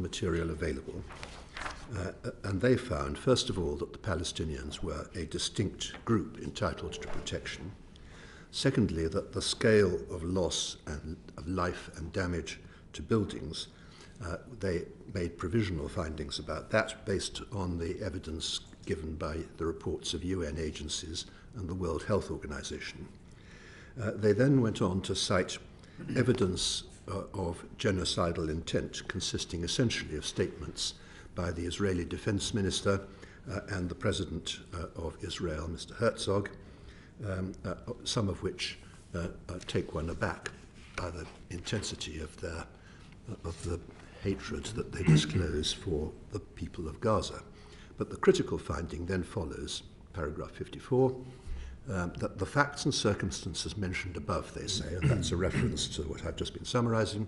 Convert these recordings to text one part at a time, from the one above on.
material available. And they found, first of all, that the Palestinians were a distinct group entitled to protection. Secondly, that the scale of loss and of life and damage to buildings, they made provisional findings about that based on the evidence given by the reports of UN agencies and the World Health Organization. They then went on to cite evidence of genocidal intent, consisting essentially of statements by the Israeli Defense Minister and the President of Israel, Mr. Herzog, some of which take one aback by the intensity of the hatred that they disclose for the people of Gaza. But the critical finding then follows, paragraph 54, that the facts and circumstances mentioned above, they say, and that's a reference to what I've just been summarizing,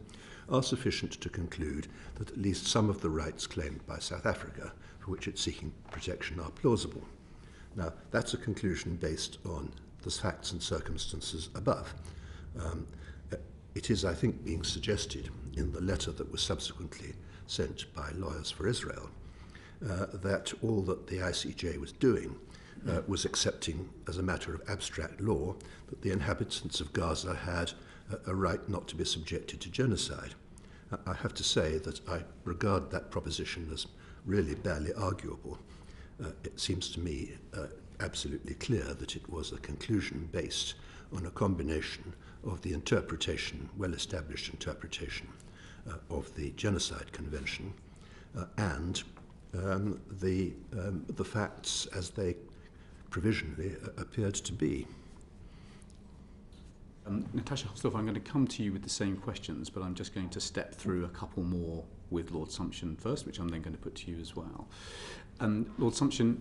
are sufficient to conclude that at least some of the rights claimed by South Africa, for which it's seeking protection, are plausible. Now, that's a conclusion based on the facts and circumstances above. It is, I think, being suggested in the letter that was subsequently sent by Lawyers for Israel that all that the ICJ was doing was accepting as a matter of abstract law that the inhabitants of Gaza had a right not to be subjected to genocide. I have to say that I regard that proposition as really barely arguable. It seems to me absolutely clear that it was a conclusion based on a combination of the interpretation, well-established interpretation of the Genocide Convention and the facts as they provisionally appeared to be. Natasha Hosdorf, I'm going to come to you with the same questions, but I'm just going to step through a couple more with Lord Sumption first, which I'm then going to put to you as well. Lord Sumption,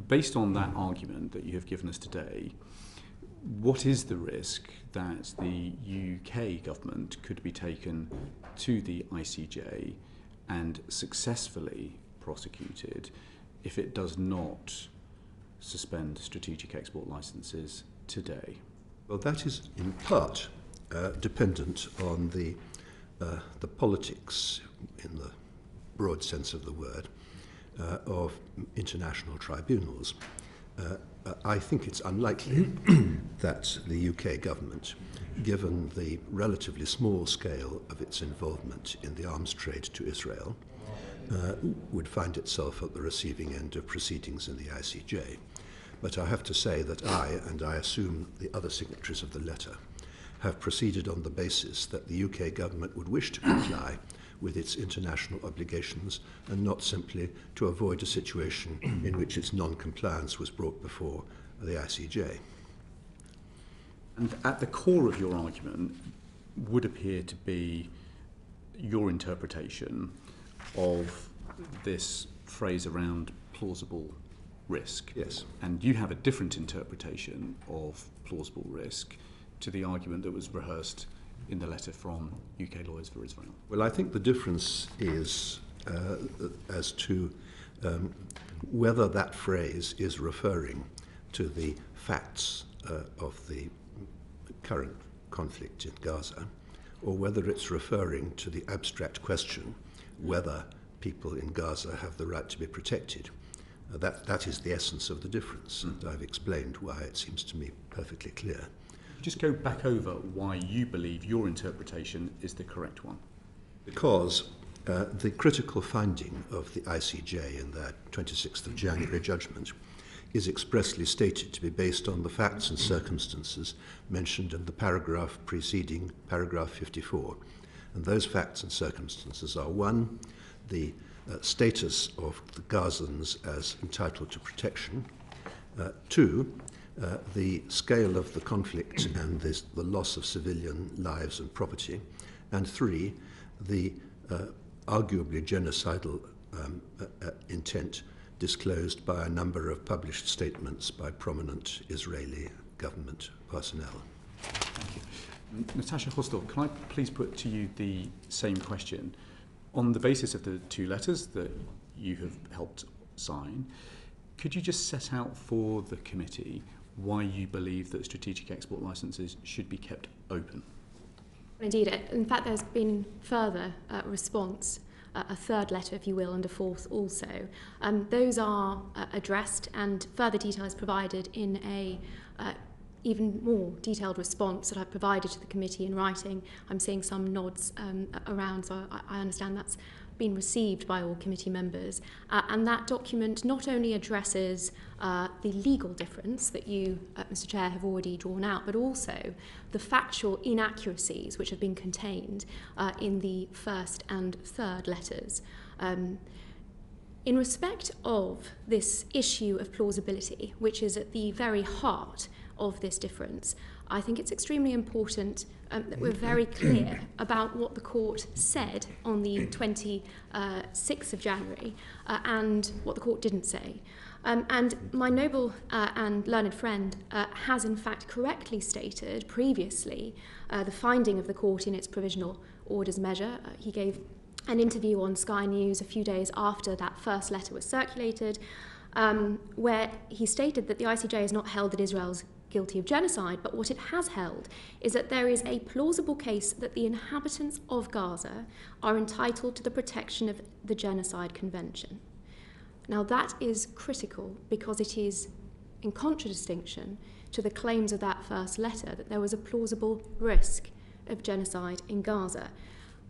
based on that argument that you have given us today, what is the risk that the UK government could be taken to the ICJ and successfully prosecuted if it does not suspend strategic export licenses today? Well, that is in part dependent on the politics, in the broad sense of the word, of international tribunals. I think it's unlikely that the UK government, given the relatively small scale of its involvement in the arms trade to Israel, would find itself at the receiving end of proceedings in the ICJ. But I have to say that I, and I assume the other signatories of the letter, have proceeded on the basis that the UK government would wish to comply with its international obligations and not simply to avoid a situation in which its non-compliance was brought before the ICJ. And at the core of your argument would appear to be your interpretation of this phrase around plausible risk. Yes. And you have a different interpretation of plausible risk to the argument that was rehearsed in the letter from UK Lawyers for Israel. Well, I think the difference is as to whether that phrase is referring to the facts of the current conflict in Gaza, or whether it's referring to the abstract question whether people in Gaza have the right to be protected. That is the essence of the difference, and I've explained why it seems to me perfectly clear. Just go back over why you believe your interpretation is the correct one. Because the critical finding of the ICJ in their 26th of January judgment is expressly stated to be based on the facts and circumstances mentioned in the paragraph preceding paragraph 54. And those facts and circumstances are: one, the status of the Gazans as entitled to protection; two, the scale of the conflict and the loss of civilian lives and property; and three, the arguably genocidal intent disclosed by a number of published statements by prominent Israeli government personnel. Thank you. Natasha Hosdorf, can I please put to you the same question? On the basis of the two letters that you have helped sign, could you just set out for the committee why you believe that strategic export licenses should be kept open? Indeed, in fact, there's been further response a third letter, if you will, and a fourth also. Those are addressed, and further details provided in a even more detailed response that I've provided to the committee in writing. I'm seeing some nods around, so I understand that's been received by all committee members. And that document not only addresses the legal difference that you, Mr. Chair, have already drawn out, but also the factual inaccuracies which have been contained in the first and third letters. In respect of this issue of plausibility, which is at the very heart of this difference, I think it's extremely important that we're very clear about what the court said on the 26th of January and what the court didn't say. And my noble and learned friend has in fact correctly stated previously the finding of the court in its provisional orders measure. He gave an interview on Sky News a few days after that first letter was circulated, where he stated that the ICJ has not held that Israel's guilty of genocide, but what it has held is that there is a plausible case that the inhabitants of Gaza are entitled to the protection of the Genocide Convention. Now that is critical because it is in contradistinction to the claims of that first letter that there was a plausible risk of genocide in Gaza.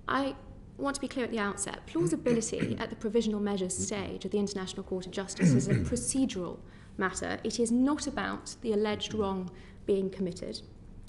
I want to be clear at the outset, plausibility at the provisional measures stage of the International Court of Justice is a procedural matter. It is not about the alleged wrong being committed.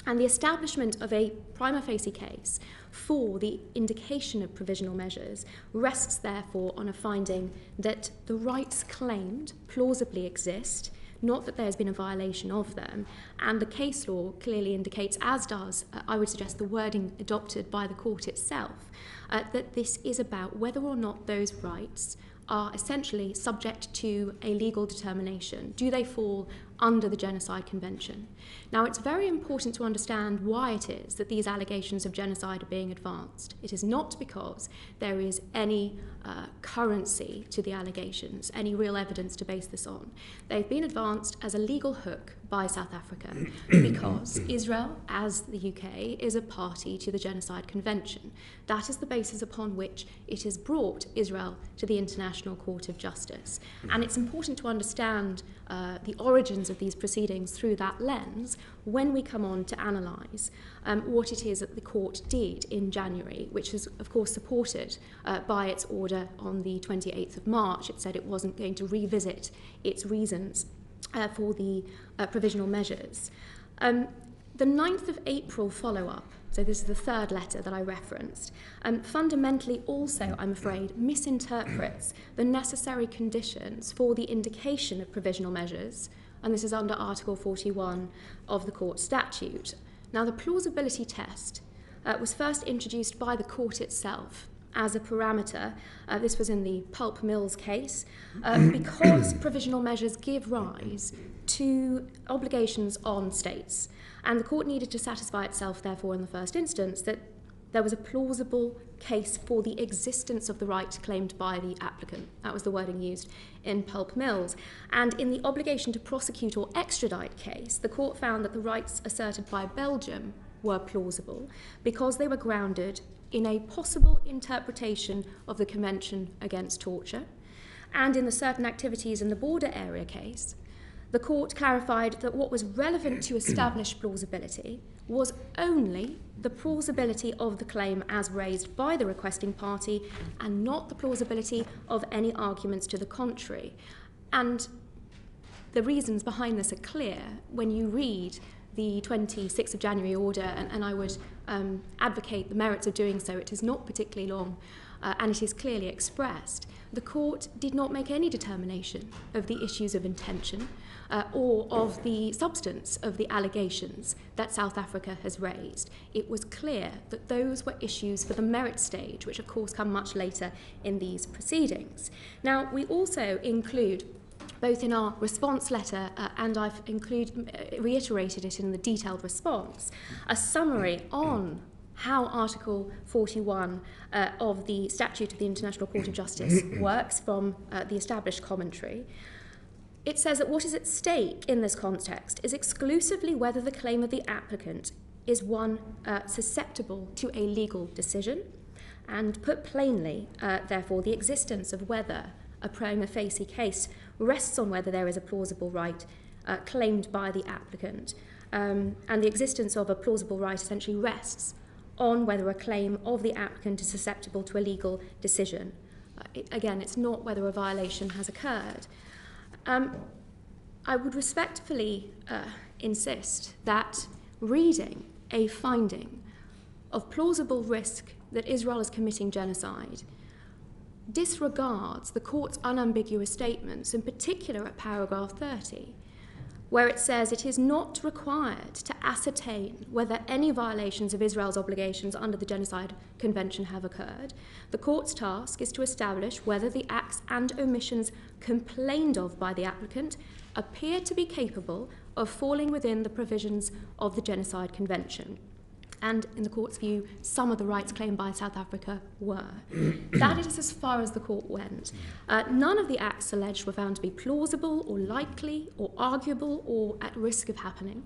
And the establishment of a prima facie case for the indication of provisional measures rests therefore on a finding that the rights claimed plausibly exist, not that there's been a violation of them. And the case law clearly indicates, as does, I would suggest, the wording adopted by the court itself, that this is about whether or not those rights are essentially subject to a legal determination. Do they fall under the Genocide Convention? Now, it's very important to understand why it is that these allegations of genocide are being advanced. It is not because there is any currency to the allegations, any real evidence to base this on. They've been advanced as a legal hook by South Africa because Israel, as the UK, is a party to the Genocide Convention. That is the basis upon which it has brought Israel to the International Court of Justice. And it's important to understand the origins of these proceedings through that lens when we come on to analyse what it is that the court did in January, which is, of course, supported by its order on the 28th of March. It said it wasn't going to revisit its reasons for the provisional measures. The 9th of April follow-up, so this is the third letter that I referenced, fundamentally also, I'm afraid, misinterprets the necessary conditions for the indication of provisional measures, and this is under Article 41 of the court statute. Now, the plausibility test was first introduced by the court itself as a parameter. This was in the pulp mills case, because provisional measures give rise to obligations on states. And the court needed to satisfy itself, therefore, in the first instance, that there was a plausible case for the existence of the right claimed by the applicant. That was the wording used in pulp mills. And in the obligation to prosecute or extradite case, the court found that the rights asserted by Belgium were plausible because they were grounded in a possible interpretation of the Convention Against Torture. And in the certain activities in the border area case, the court clarified that what was relevant to establish plausibility was only the plausibility of the claim as raised by the requesting party and not the plausibility of any arguments to the contrary. And the reasons behind this are clear when you read the 26th of January order, and I would advocate the merits of doing so. It is not particularly long, and it is clearly expressed. The court did not make any determination of the issues of intention or of the substance of the allegations that South Africa has raised. It was clear that those were issues for the merit stage, which of course come much later in these proceedings. Now, we also include, both in our response letter and I've reiterated it in the detailed response, a summary on how Article 41 of the Statute of the International Court of Justice works from the established commentary. It says that what is at stake in this context is exclusively whether the claim of the applicant is one susceptible to a legal decision, And put plainly, therefore, the existence of whether a prima facie case rests on whether there is a plausible right claimed by the applicant. And the existence of a plausible right essentially rests on whether a claim of the applicant is susceptible to a legal decision. Again, it's not whether a violation has occurred. I would respectfully insist that reading a finding of plausible risk that Israel is committing genocide disregards the court's unambiguous statements, in particular at paragraph 30, where it says it is not required to ascertain whether any violations of Israel's obligations under the Genocide Convention have occurred. The court's task is to establish whether the acts and omissions complained of by the applicant appear to be capable of falling within the provisions of the Genocide Convention. And in the court's view, some of the rights claimed by South Africa were. That is as far as the court went. None of the acts alleged were found to be plausible or likely or arguable or at risk of happening.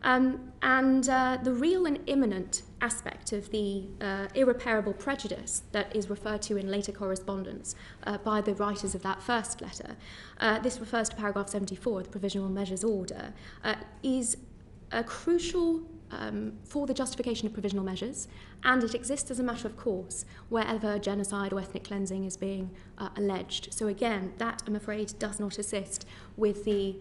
The real and imminent aspect of the irreparable prejudice that is referred to in later correspondence by the writers of that first letter, this refers to paragraph 74 of the Provisional Measures Order, is crucial for the justification of provisional measures, and it exists as a matter of course wherever genocide or ethnic cleansing is being alleged. So again, that, I'm afraid, does not assist with the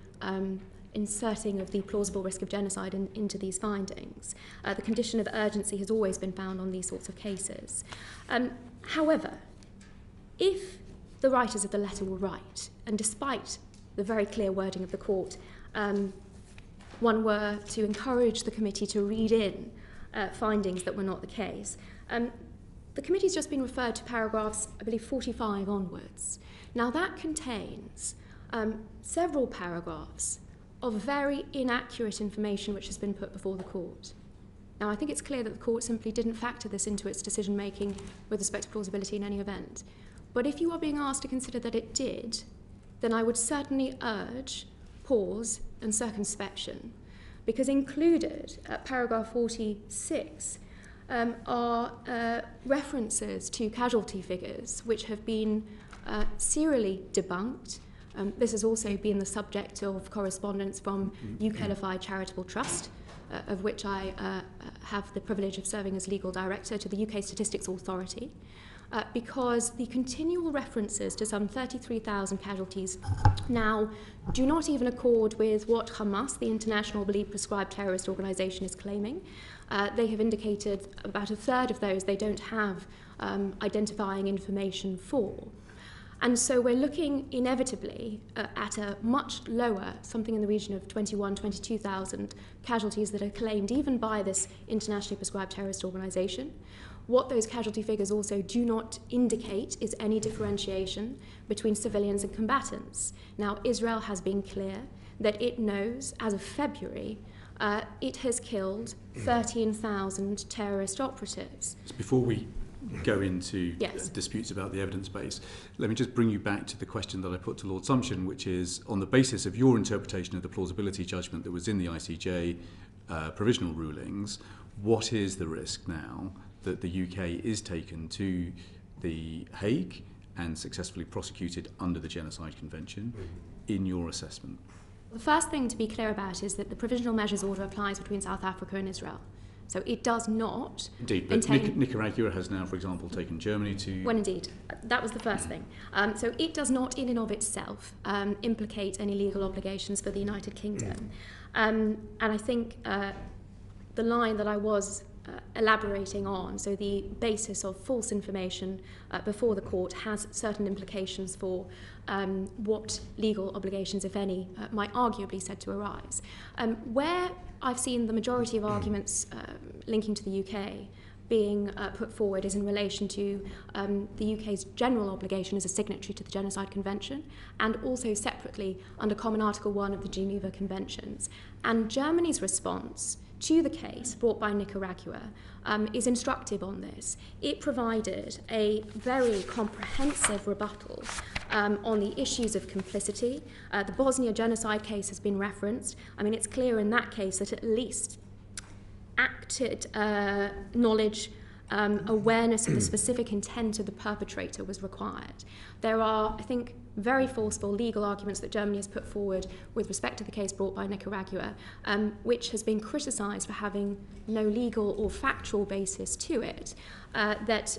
inserting of the plausible risk of genocide into these findings. The condition of urgency has always been found on these sorts of cases. However, if the writers of the letter were right, and despite the very clear wording of the court, one were to encourage the committee to read in findings that were not the case. The committee's just been referred to paragraphs, I believe, 45 onwards. Now that contains several paragraphs of very inaccurate information which has been put before the court. Now I think it's clear that the court simply didn't factor this into its decision making with respect to plausibility in any event. But if you are being asked to consider that it did, then I would certainly urge pause and circumspection, because included at paragraph 46 are references to casualty figures which have been serially debunked. This has also been the subject of correspondence from UK Charitable Trust, of which I have the privilege of serving as legal director, to the UK Statistics Authority, because the continual references to some 33,000 casualties now do not even accord with what Hamas, the internationally prescribed terrorist organisation, is claiming. They have indicated about a third of those they don't have identifying information for. And so we're looking inevitably at a much lower, something in the region of 22,000 casualties that are claimed even by this internationally prescribed terrorist organisation. What those casualty figures also do not indicate is any differentiation between civilians and combatants. Now, Israel has been clear that it knows, as of February, it has killed 13,000 terrorist operatives. Before we go into disputes about the evidence base, let me just bring you back to the question that I put to Lord Sumption, which is, on the basis of your interpretation of the plausibility judgment that was in the ICJ provisional rulings, what is the risk now that the UK is taken to the Hague and successfully prosecuted under the Genocide Convention, in your assessment? The first thing to be clear about is that the Provisional Measures Order applies between South Africa and Israel. So it does not... Indeed, but Nicaragua has now, for example, taken Germany to... Well, indeed. That was the first thing. So it does not, in and of itself, implicate any legal obligations for the United Kingdom. And I think the line that I was elaborating on, so the basis of false information before the court, has certain implications for what legal obligations, if any, might arguably be said to arise. Where I've seen the majority of arguments linking to the UK being put forward is in relation to the UK's general obligation as a signatory to the Genocide Convention, and also separately under Common Article 1 of the Geneva Conventions. And Germany's response to the case brought by Nicaragua is instructive on this. It provided a very comprehensive rebuttal on the issues of complicity. The Bosnia genocide case has been referenced. I mean, it's clear in that case that at least acted knowledge awareness of the specific intent of the perpetrator was required. There are, I think, very forceful legal arguments that Germany has put forward with respect to the case brought by Nicaragua, which has been criticised for having no legal or factual basis to it, that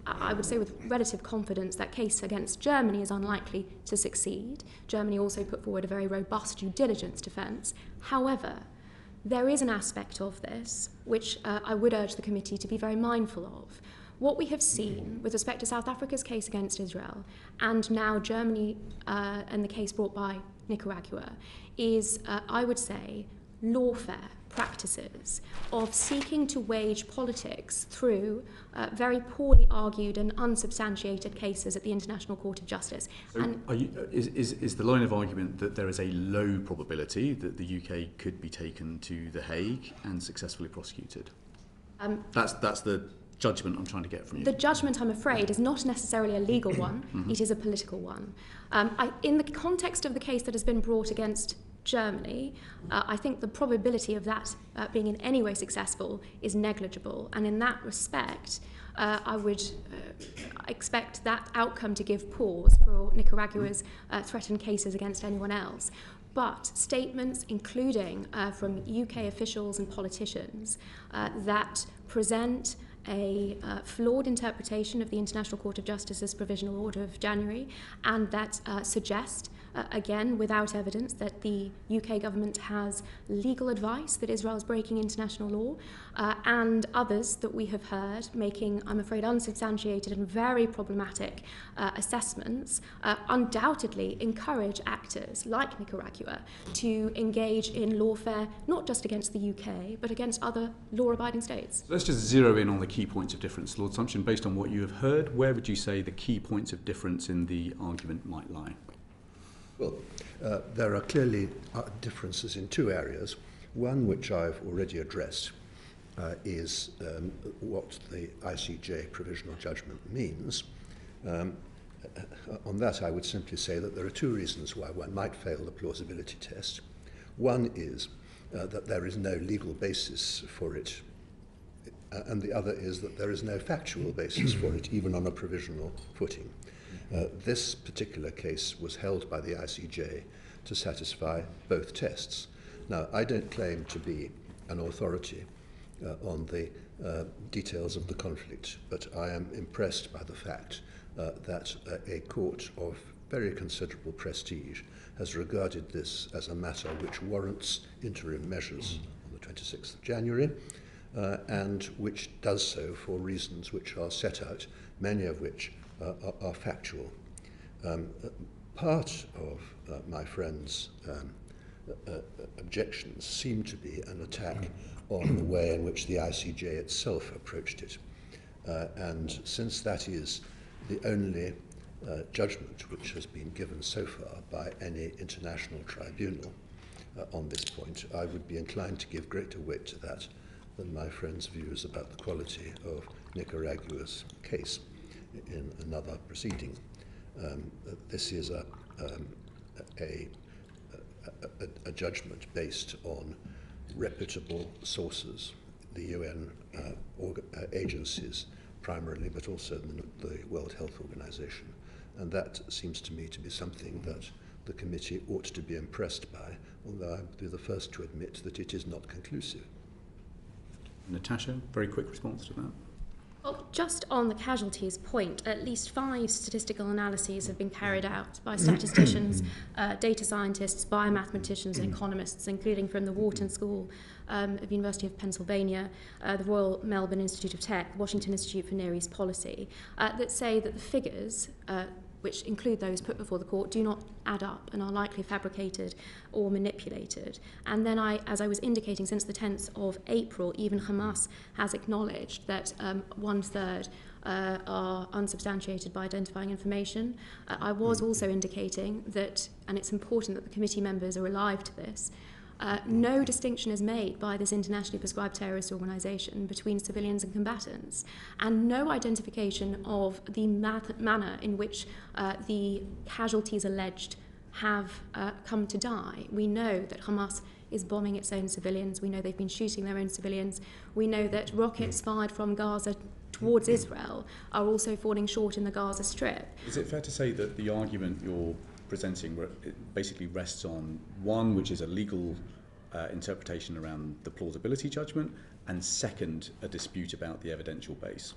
I would say with relative confidence that case against Germany is unlikely to succeed. Germany also put forward a very robust due diligence defence. However, there is an aspect of this which I would urge the committee to be very mindful of. What we have seen with respect to South Africa's case against Israel and now Germany and the case brought by Nicaragua is, I would say, lawfare practices of seeking to wage politics through very poorly argued and unsubstantiated cases at the International Court of Justice. So is the line of argument that there is a low probability that the UK could be taken to The Hague and successfully prosecuted? That's the judgment I'm trying to get from you. The judgment, I'm afraid, is not necessarily a legal one. It is a political one. In the context of the case that has been brought against Germany, I think the probability of that being in any way successful is negligible, and in that respect I would expect that outcome to give pause for Nicaragua's threatened cases against anyone else. But statements, including from UK officials and politicians, that present a flawed interpretation of the International Court of Justice's provisional order of January, and that suggest, again, without evidence, that the UK government has legal advice that Israel is breaking international law, and others that we have heard making, I'm afraid, unsubstantiated and very problematic assessments, undoubtedly encourage actors like Nicaragua to engage in lawfare, not just against the UK, but against other law-abiding states. Let's just zero in on the key points of difference. Lord Sumption, based on what you have heard, where would you say the key points of difference in the argument might lie? Well, there are clearly differences in two areas. One, which I've already addressed, is what the ICJ provisional judgment means. On that, I would simply say that there are two reasons why one might fail the plausibility test. One is that there is no legal basis for it, and the other is that there is no factual basis for it, even on a provisional footing. This particular case was held by the ICJ to satisfy both tests. Now, I don't claim to be an authority on the details of the conflict, but I am impressed by the fact that a court of very considerable prestige has regarded this as a matter which warrants interim measures on the 26th of January, and which does so for reasons which are set out, many of which are factual. Part of my friend's objections seem to be an attack on the way in which the ICJ itself approached it. And since that is the only judgment which has been given so far by any international tribunal on this point, I would be inclined to give greater weight to that than my friend's views about the quality of Nicaragua's case in another proceeding. This is a judgment based on reputable sources, the UN agencies primarily, but also the World Health Organization. And that seems to me to be something that the committee ought to be impressed by, although I'd be the first to admit that it is not conclusive. Natasha, very quick response to that. Well, just on the casualties point, at least 5 statistical analyses have been carried out by statisticians, data scientists, biomathematicians and economists, including from the Wharton School of University of Pennsylvania, the Royal Melbourne Institute of Tech, Washington Institute for Near East Policy, that say that the figures, which include those put before the court, do not add up and are likely fabricated or manipulated. And then as I was indicating, since the 10th of April, even Hamas has acknowledged that 1/3 are unsubstantiated by identifying information. I was also indicating that, and it's important that the committee members are alive to this, no distinction is made by this internationally prescribed terrorist organisation between civilians and combatants, and no identification of the manner in which the casualties alleged have come to die. We know that Hamas is bombing its own civilians. We know they've been shooting their own civilians. We know that rockets fired from Gaza towards Israel are also falling short in the Gaza Strip. Is it fair to say that the argument you're presenting basically rests on one, which is a legal interpretation around the plausibility judgment, and second, a dispute about the evidential base?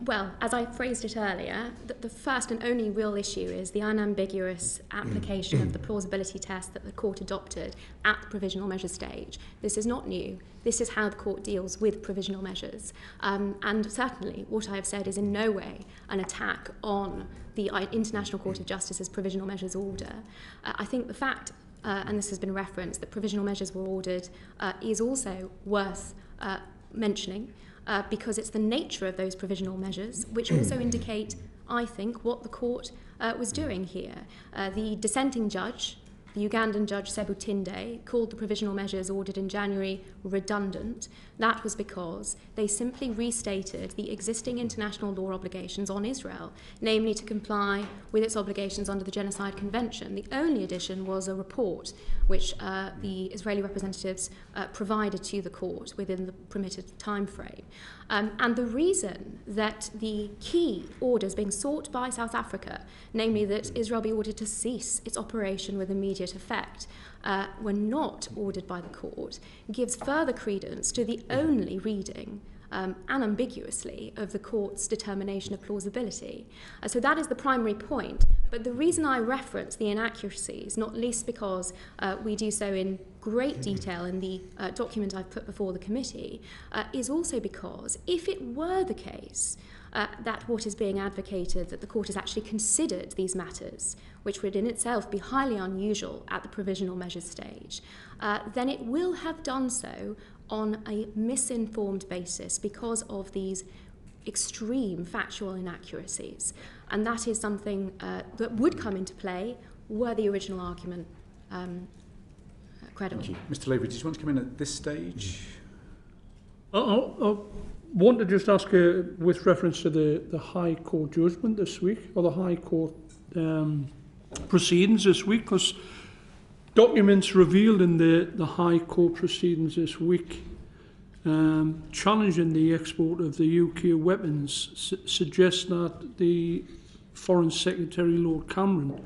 Well, as I phrased it earlier, the first and only real issue is the unambiguous application of the plausibility test that the court adopted at the provisional measures stage. This is not new. This is how the court deals with provisional measures. And certainly what I have said is in no way an attack on the International Court of Justice's provisional measures order. I think the fact, and this has been referenced, that provisional measures were ordered is also worth mentioning. Because it's the nature of those provisional measures which also indicate, I think, what the court was doing here. The dissenting judge, the Ugandan judge Sebutinde, called the provisional measures ordered in January redundant. That was because they simply restated the existing international law obligations on Israel, namely to comply with its obligations under the Genocide Convention. The only addition was a report which the Israeli representatives provided to the court within the permitted time frame. And the reason that the key orders being sought by South Africa, namely that Israel be ordered to cease its operation with immediate effect, were not ordered by the court, gives further credence to the only reading unambiguously of the court's determination of plausibility. So that is the primary point. But the reason I reference the inaccuracies, not least because we do so in great detail in the document I've put before the committee, is also because if it were the case that what is being advocated, that the court has actually considered these matters, which would in itself be highly unusual at the provisional measures stage, then it will have done so on a misinformed basis because of these extreme factual inaccuracies. And that is something that would come into play were the original argument credible. Thank you. Mr. Lavery, did you want to come in at this stage? I want to just ask with reference to the High Court judgment this week, or the High Court proceedings this week, because documents revealed in the High Court proceedings this week challenging the export of the UK weapons suggest that the Foreign Secretary Lord Cameron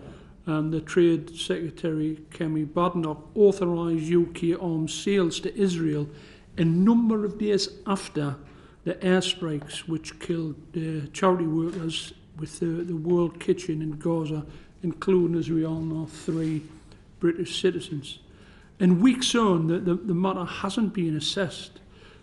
and the Trade Secretary Kemi Badenoch authorised UK arms sales to Israel a number of days after the airstrikes which killed charity workers with the World Kitchen in Gaza, including, as we all know, 3 British citizens. And weeks on, the matter hasn't been assessed.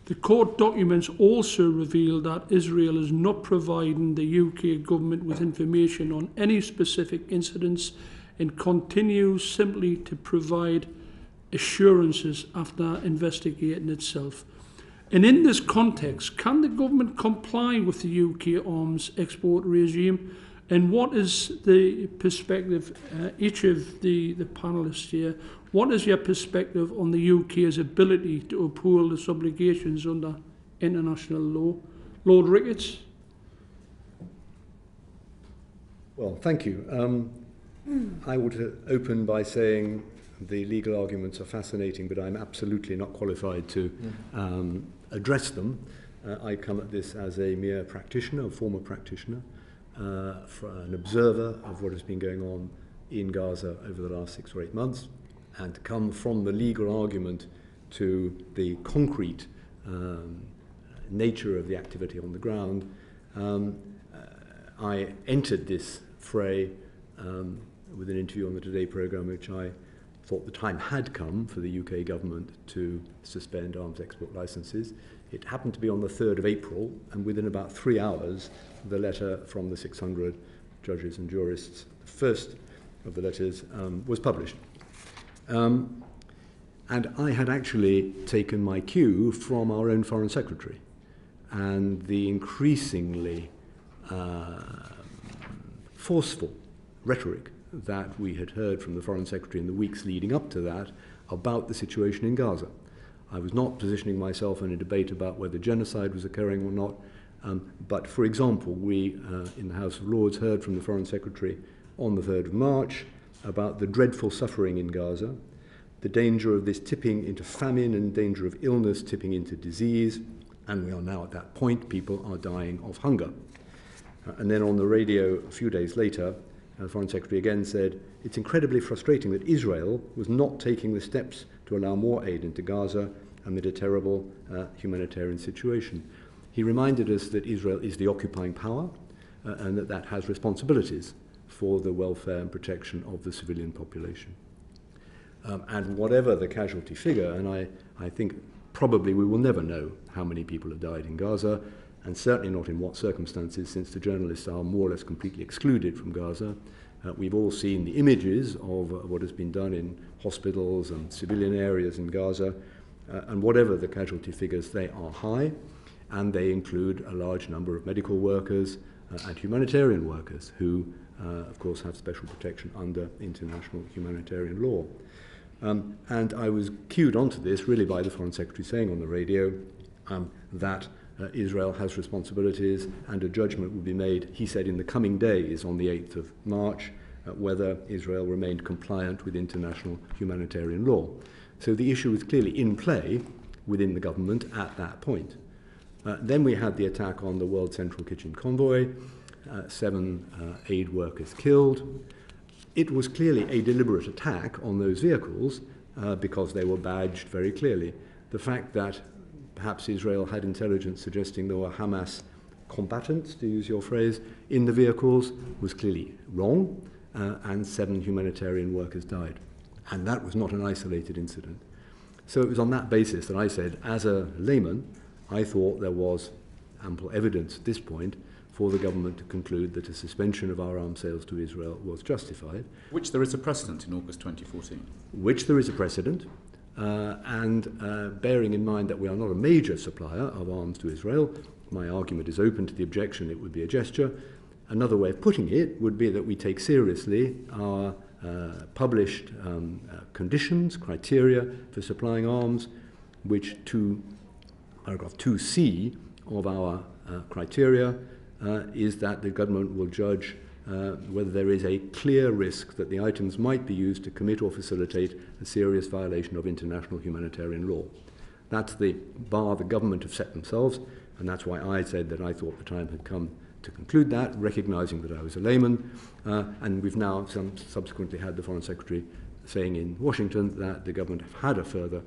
The court documents also reveal that Israel is not providing the UK government with information on any specific incidents and continues simply to provide assurances after investigating itself. And in this context, can the government comply with the UK arms export regime? And what is the perspective, each of the panellists here, what is your perspective on the UK's ability to uphold its obligations under international law? Lord Ricketts? Well, thank you. I would open by saying the legal arguments are fascinating, but I'm absolutely not qualified to address them. I come at this as a mere practitioner, a former practitioner, an observer of what has been going on in Gaza over the last 6 or 8 months, and to come from the legal argument to the concrete nature of the activity on the ground. I entered this fray with an interview on the Today programme, which I thought the time had come for the UK government to suspend arms export licences. It happened to be on the 3rd of April, and within about 3 hours, the letter from the 600 judges and jurists, the first of the letters, was published. And I had actually taken my cue from our own Foreign Secretary, and the increasingly forceful rhetoric that we had heard from the Foreign Secretary in the weeks leading up to that about the situation in Gaza. I was not positioning myself in a debate about whether genocide was occurring or not, but for example, we in the House of Lords heard from the Foreign Secretary on the 3rd of March about the dreadful suffering in Gaza, the danger of this tipping into famine and danger of illness tipping into disease, And we are now at that point. People are dying of hunger. And then on the radio a few days later, the Foreign Secretary again said, it's incredibly frustrating that Israel was not taking the steps to allow more aid into Gaza amid a terrible humanitarian situation. He reminded us that Israel is the occupying power and that has responsibilities for the welfare and protection of the civilian population. And whatever the casualty figure, and I think probably we will never know how many people have died in Gaza, and certainly not in what circumstances, since the journalists are more or less completely excluded from Gaza. We've all seen the images of what has been done in hospitals and civilian areas in Gaza, and whatever the casualty figures, they are high, and they include a large number of medical workers and humanitarian workers who, of course, have special protection under international humanitarian law. And I was cued onto this really by the Foreign Secretary saying on the radio that Israel has responsibilities and a judgment will be made, he said, in the coming days on the 8th of March, whether Israel remained compliant with international humanitarian law. So the issue was clearly in play within the government at that point. Then we had the attack on the World Central Kitchen convoy, 7 aid workers killed. It was clearly a deliberate attack on those vehicles because they were badged very clearly. The fact that perhaps Israel had intelligence suggesting there were Hamas combatants, to use your phrase, in the vehicles was clearly wrong, and 7 humanitarian workers died. And that was not an isolated incident. So it was on that basis that I said, as a layman, I thought there was ample evidence at this point for the government to conclude that a suspension of our arms sales to Israel was justified. Which there is a precedent in August 2014. Which there is a precedent. And bearing in mind that we are not a major supplier of arms to Israel, my argument is open to the objection it would be a gesture. Another way of putting it would be that we take seriously our published conditions, criteria for supplying arms, which paragraph 2C of our criteria is that the government will judge whether there is a clear risk that the items might be used to commit or facilitate a serious violation of international humanitarian law. That's the bar the government have set themselves, and that's why I said that I thought the time had come to conclude that, recognizing that I was a layman, and we've now subsequently had the Foreign Secretary saying in Washington that the government have had a further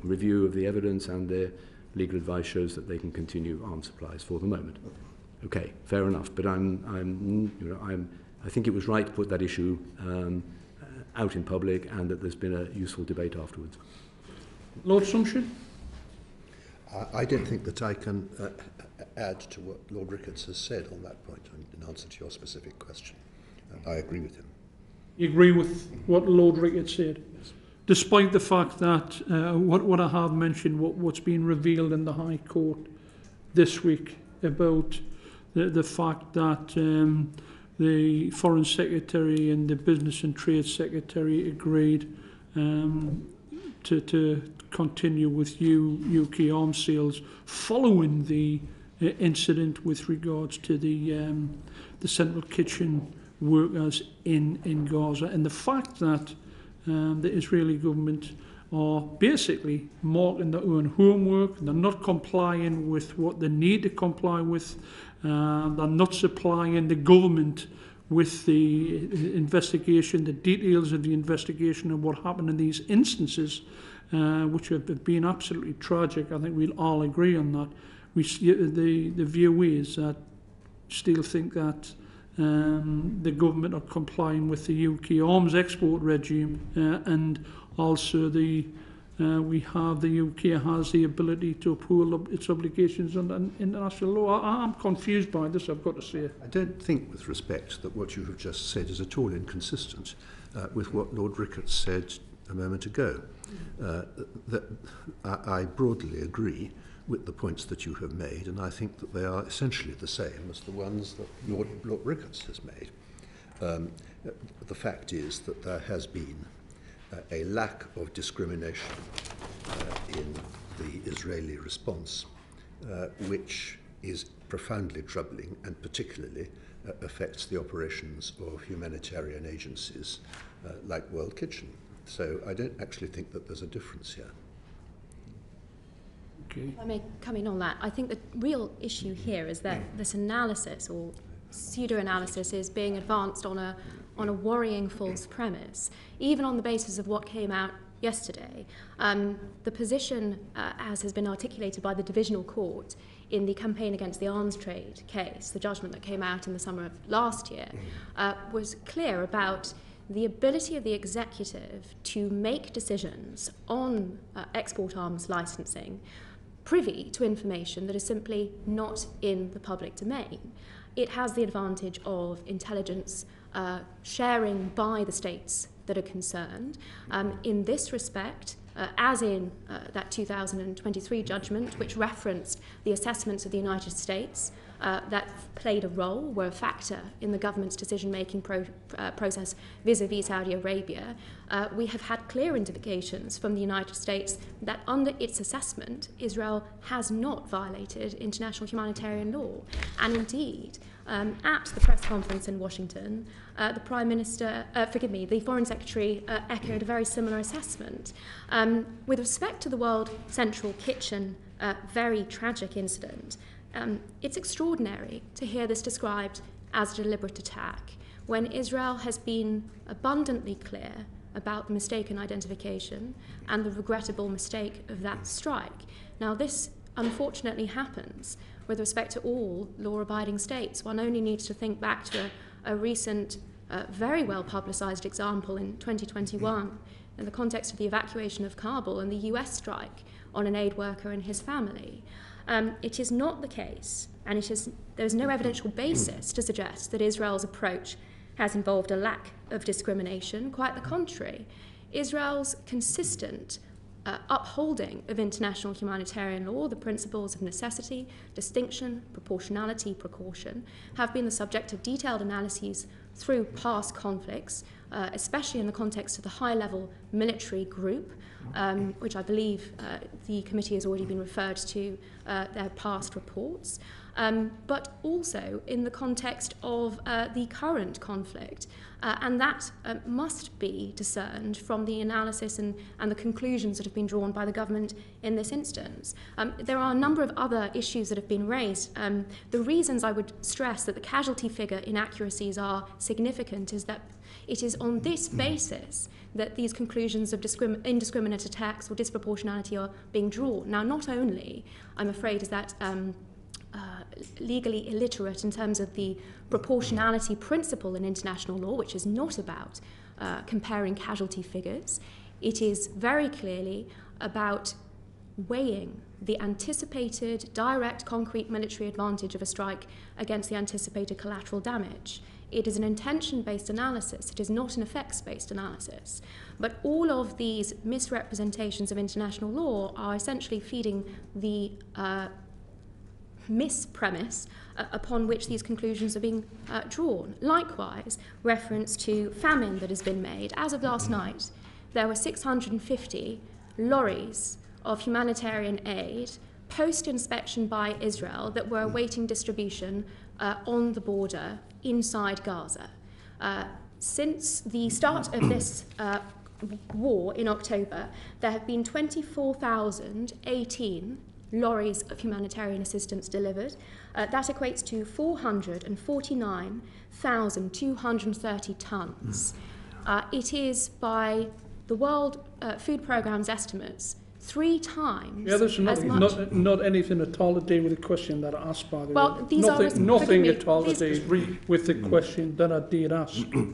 review of the evidence, and their legal advice shows that they can continue arms supplies for the moment. Okay, fair enough, but I think it was right to put that issue out in public, and that there's been a useful debate afterwards. Lord Sumption? I don't think that I can add to what Lord Ricketts has said on that point in answer to your specific question. I agree with him. You agree with what Lord Ricketts said? Yes. Despite the fact that what I have mentioned, what's been revealed in the High Court this week about the fact that the Foreign Secretary and the Business and Trade Secretary agreed to continue with UK arms sales following the incident with regards to the Central Kitchen workers in Gaza, and the fact that the Israeli government are basically marking their own homework. They're not complying with what they need to comply with. They're not supplying the government with the investigation, the details of the investigation and what happened in these instances, which have been absolutely tragic. I think we'll all agree on that. The view is that still think that the government are complying with the UK arms export regime, and also the UK has the ability to uphold its obligations under international law. I'm confused by this, I've got to say. I don't think, with respect, that what you have just said is at all inconsistent with what Lord Ricketts said a moment ago. That I broadly agree with the points that you have made, and I think that they are essentially the same as the ones that Lord Ricketts has made. The fact is that there has been a lack of discrimination in the Israeli response, which is profoundly troubling and particularly affects the operations of humanitarian agencies like World Kitchen. So I don't actually think that there's a difference here. Okay. If I may come in on that, I think the real issue here is that this analysis or pseudo-analysis is being advanced on a worrying false premise, even on the basis of what came out yesterday. The position, as has been articulated by the Divisional Court in the Campaign Against the Arms Trade case, the judgment that came out in the summer of last year, was clear about the ability of the executive to make decisions on export arms licensing privy to information that is simply not in the public domain. It has the advantage of intelligence sharing by the states that are concerned. In this respect, as in that 2023 judgment, which referenced the assessments of the United States that played a role, were a factor in the government's decision-making process vis-à-vis Saudi Arabia, we have had clear indications from the United States that under its assessment, Israel has not violated international humanitarian law. And indeed, at the press conference in Washington, the the Foreign Secretary echoed a very similar assessment. With respect to the World Central Kitchen very tragic incident, it's extraordinary to hear this described as a deliberate attack, when Israel has been abundantly clear about the mistaken identification and the regrettable mistake of that strike. Now, this unfortunately happens with respect to all law-abiding states. One only needs to think back to a recent, very well-publicised example in 2021 in the context of the evacuation of Kabul and the US strike on an aid worker and his family. It is not the case, and there is no evidential basis to suggest that Israel's approach has involved a lack of discrimination. Quite the contrary. Israel's consistent upholding of international humanitarian law, the principles of necessity, distinction, proportionality, precaution, have been the subject of detailed analyses through past conflicts, especially in the context of the high-level military group, which I believe the committee has already been referred to their past reports, but also in the context of the current conflict. And that must be discerned from the analysis and the conclusions that have been drawn by the government in this instance. There are a number of other issues that have been raised. The reasons I would stress that the casualty figure inaccuracies are significant is that it is on this basis that these conclusions of indiscriminate attacks or disproportionality are being drawn. Now, not only, I'm afraid, is that legally illiterate in terms of the proportionality principle in international law, which is not about comparing casualty figures. It is very clearly about weighing the anticipated direct concrete military advantage of a strike against the anticipated collateral damage. It is an intention-based analysis. It is not an effects-based analysis. But all of these misrepresentations of international law are essentially feeding the mispremise upon which these conclusions are being drawn. Likewise, reference to famine that has been made. As of last night, there were 650 lorries of humanitarian aid post-inspection by Israel that were awaiting distribution on the border inside Gaza. Since the start of this war in October, there have been 24,018 lorries of humanitarian assistance delivered. That equates to 449,230 tonnes. It is, by the World Food Programme's estimates, 3 times there's as much. not anything at all to do with the question that I asked, by the Well, way. these Nothing at all to do with the question that I did ask. Well,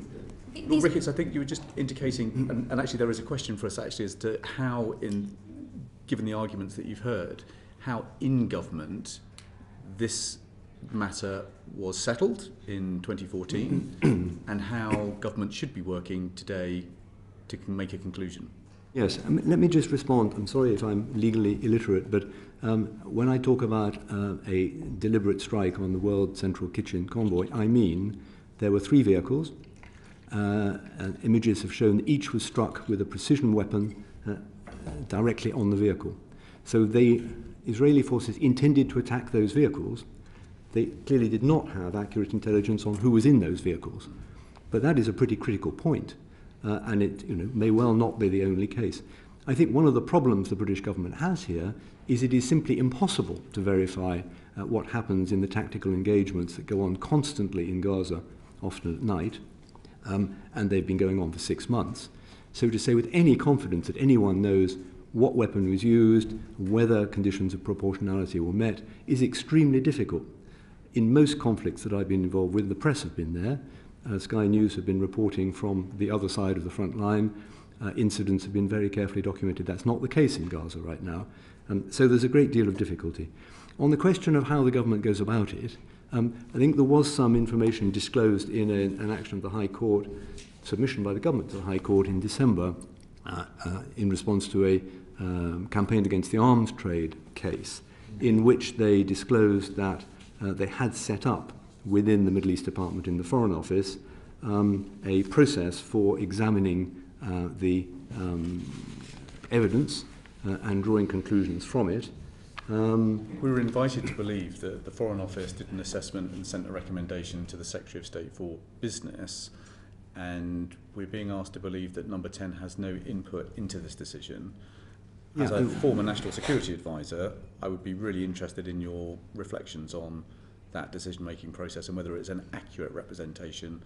Ricketts, I think you were just indicating, and actually there is a question for us actually as to how, given the arguments that you've heard, how in government this matter was settled in 2014 and how government should be working today to make a conclusion. Yes, let me just respond. I'm sorry if I'm legally illiterate, but when I talk about a deliberate strike on the World Central Kitchen convoy, I mean there were 3 vehicles. And images have shown that each was struck with a precision weapon directly on the vehicle. So the Israeli forces intended to attack those vehicles. They clearly did not have accurate intelligence on who was in those vehicles. But that is a pretty critical point. And it may well not be the only case. I think one of the problems the British government has here is it is simply impossible to verify what happens in the tactical engagements that go on constantly in Gaza, often at night, and they've been going on for 6 months. So to say with any confidence that anyone knows what weapon was used, whether conditions of proportionality were met, is extremely difficult. In most conflicts that I've been involved with, the press have been there. Sky News have been reporting from the other side of the front line. Incidents have been very carefully documented. That's not the case in Gaza right now. So there's a great deal of difficulty. On the question of how the government goes about it, I think there was some information disclosed in an action of the High Court, submission by the government to the High Court in December, in response to a campaign against the arms trade case, in which they disclosed that they had set up within the Middle East Department in the Foreign Office a process for examining the evidence and drawing conclusions from it. We were invited to believe that the Foreign Office did an assessment and sent a recommendation to the Secretary of State for Business, and we're being asked to believe that Number 10 has no input into this decision. As a former National Security Advisor, I would be really interested in your reflections on that decision-making process and whether it's an accurate representation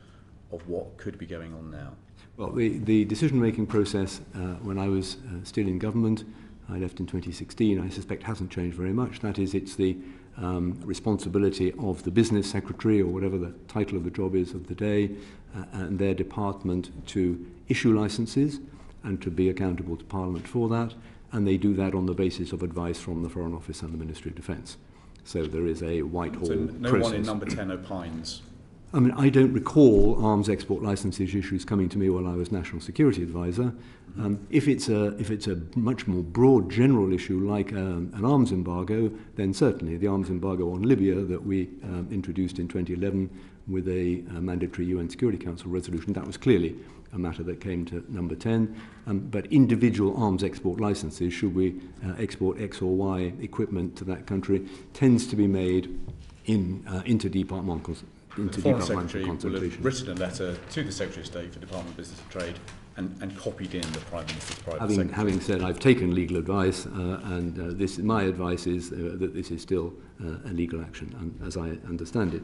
of what could be going on now. Well, the decision-making process, when I was still in government, I left in 2016, I suspect hasn't changed very much. That is, it's the responsibility of the business secretary, or whatever the title of the job is of the day, and their department to issue licenses and to be accountable to Parliament for that. And they do that on the basis of advice from the Foreign Office and the Ministry of Defence. So there is a Whitehall process. So no one in Number 10 opines? I mean, I don't recall arms export licenses issues coming to me while I was National Security Advisor. If it's a much more broad general issue like an arms embargo, then certainly the arms embargo on Libya that we introduced in 2011 with a mandatory UN Security Council resolution, that was clearly a matter that came to Number 10. But individual arms export licenses, should we export X or Y equipment to that country, tends to be made in interdepartmental The Foreign Secretary will have written a letter to the Secretary of State for Department of Business and Trade and copied in the Prime Minister's private secretary. Having said I've taken legal advice, and my advice is that this is still a legal action, as I understand it.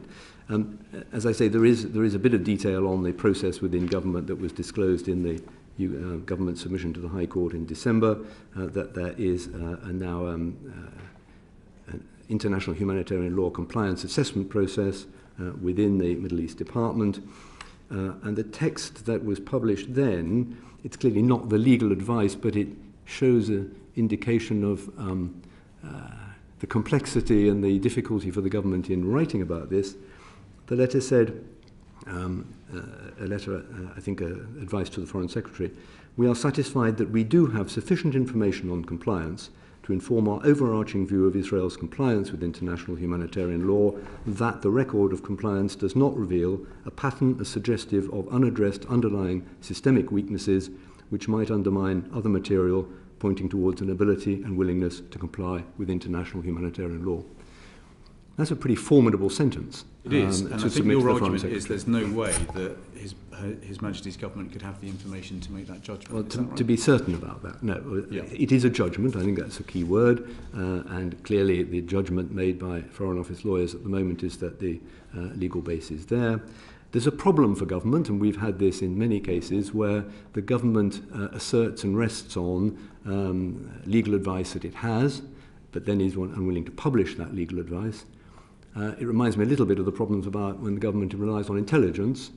As I say, there is a bit of detail on the process within government that was disclosed in the government submission to the High Court in December, that there is now an international humanitarian law compliance assessment process within the Middle East Department. And the text that was published then, it's clearly not the legal advice, but it shows an indication of the complexity and the difficulty for the government in writing about this. The letter said, advice to the Foreign Secretary, we are satisfied that we do have sufficient information on compliance to inform our overarching view of Israel's compliance with international humanitarian law, that the record of compliance does not reveal a pattern as suggestive of unaddressed underlying systemic weaknesses which might undermine other material pointing towards an ability and willingness to comply with international humanitarian law. That's a pretty formidable sentence. It is, and I think your argument is there's no way that His Majesty's government could have the information to make that judgment. Well, to be certain about that, no. Yeah. It is a judgment, I think that's a key word, and clearly the judgment made by Foreign Office lawyers at the moment is that the legal base is there. There's a problem for government, and we've had this in many cases, where the government asserts and rests on legal advice that it has, but then is unwilling to publish that legal advice. It reminds me a little bit of the problems about when the government relies on intelligence,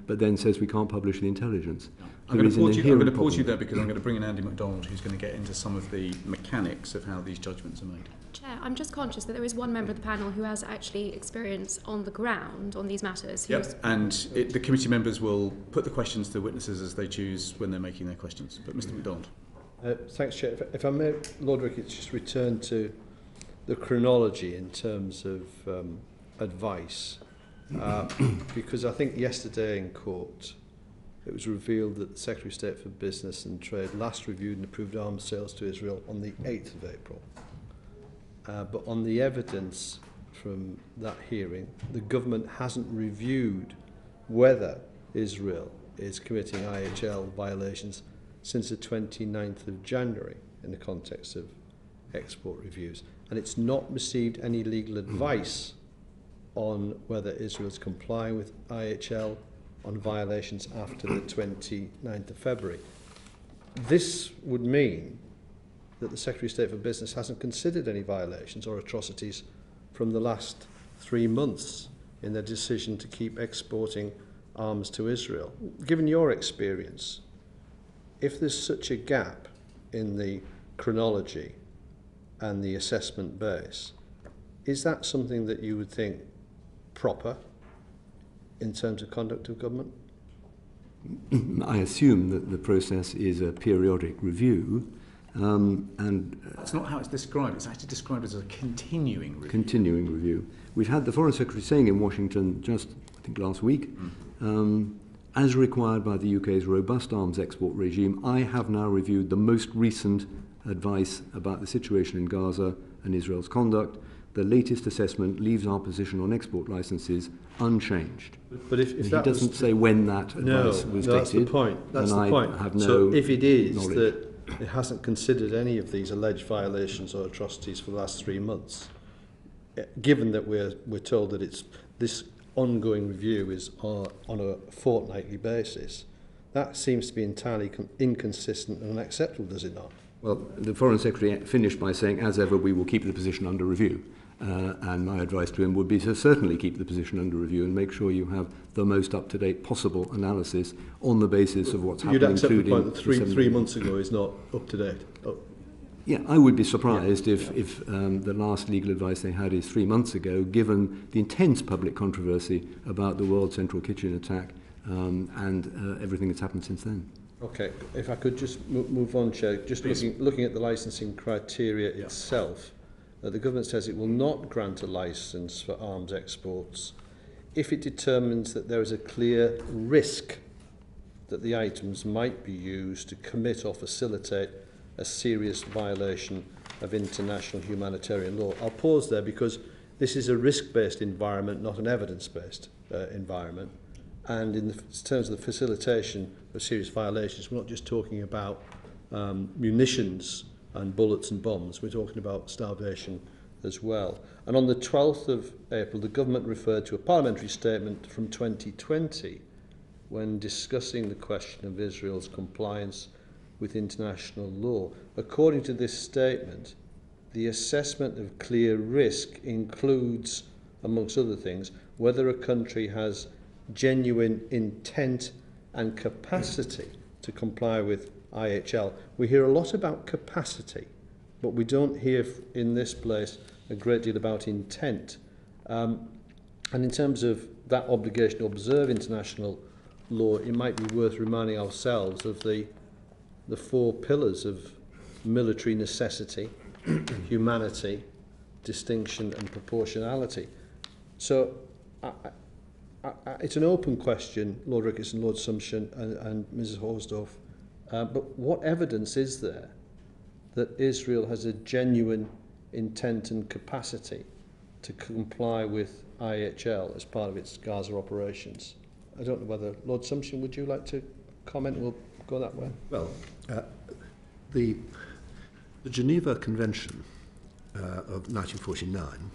but then says we can't publish the intelligence. Yeah. I'm going to pause you there because I'm going to bring in Andy MacDonald, who's going to get into some of the mechanics of how these judgments are made. Chair, I'm just conscious that there is one member of the panel who has actually experience on the ground on these matters. Yep, and the committee members will put the questions to the witnesses as they choose when they're making their questions. But Mr MacDonald. Thanks, Chair. If I may, Lord Ricketts, just return to the chronology in terms of advice, because I think yesterday in court it was revealed that the Secretary of State for Business and Trade last reviewed and approved arms sales to Israel on the 8th of April. But on the evidence from that hearing, the government hasn't reviewed whether Israel is committing IHL violations since the 29th of January in the context of export reviews, and it's not received any legal advice on whether Israel's complying with IHL on violations after the 29th of February. This would mean that the Secretary of State for Business hasn't considered any violations or atrocities from the last 3 months in their decision to keep exporting arms to Israel. Given your experience, if there's such a gap in the chronology and the assessment base, is that something that you would think proper in terms of conduct of government? I assume that the process is a periodic review, and That's not how it's described. It's actually described as a continuing review. continuing review. We've had the Foreign Secretary saying in Washington just, I think, last week, as required by the UK's robust arms export regime, I have now reviewed the most recent advice about the situation in Gaza and Israel's conduct. The latest assessment leaves our position on export licenses unchanged. But if He that doesn't say when that advice was dated. That's the point. That's and the I point. have no So if it is knowledge. that it hasn't considered any of these alleged violations or atrocities for the last 3 months, given that we're told that it's this ongoing review is on a fortnightly basis, that seems to be entirely inconsistent and unacceptable, does it not? Well, the Foreign Secretary finished by saying, as ever, we will keep the position under review. And my advice to him would be to certainly keep the position under review and make sure you have the most up-to-date possible analysis on the basis of what's You'd happening, accept the including point that three months ago is not up to date. Oh, Yeah, I would be surprised if the last legal advice they had is 3 months ago, given the intense public controversy about the World Central Kitchen attack and everything that's happened since then. okay, if I could just move on, Chair, just looking at the licensing criteria itself, the government says it will not grant a licence for arms exports if it determines that there is a clear risk that the items might be used to commit or facilitate a serious violation of international humanitarian law. I'll pause there because this is a risk-based environment, not an evidence-based environment. And in terms of the facilitation of serious violations, we're not just talking about munitions and bullets and bombs, we're talking about starvation as well. And on the 12th of April, the government referred to a parliamentary statement from 2020 when discussing the question of Israel's compliance with international law. According to this statement, the assessment of clear risk includes, amongst other things, whether a country has genuine intent and capacity to comply with IHL. We hear a lot about capacity, but we don't hear in this place a great deal about intent. And in terms of that obligation to observe international law, it might be worth reminding ourselves of the 4 pillars of military necessity, humanity, distinction and proportionality. So it's an open question, Lord Ricketts and Lord Sumption and Mrs Horsdorf, but what evidence is there that Israel has a genuine intent and capacity to comply with IHL as part of its Gaza operations? I don't know whether, Lord Sumption, would you like to comment? We'll go that way. Well, the Geneva Convention of 1949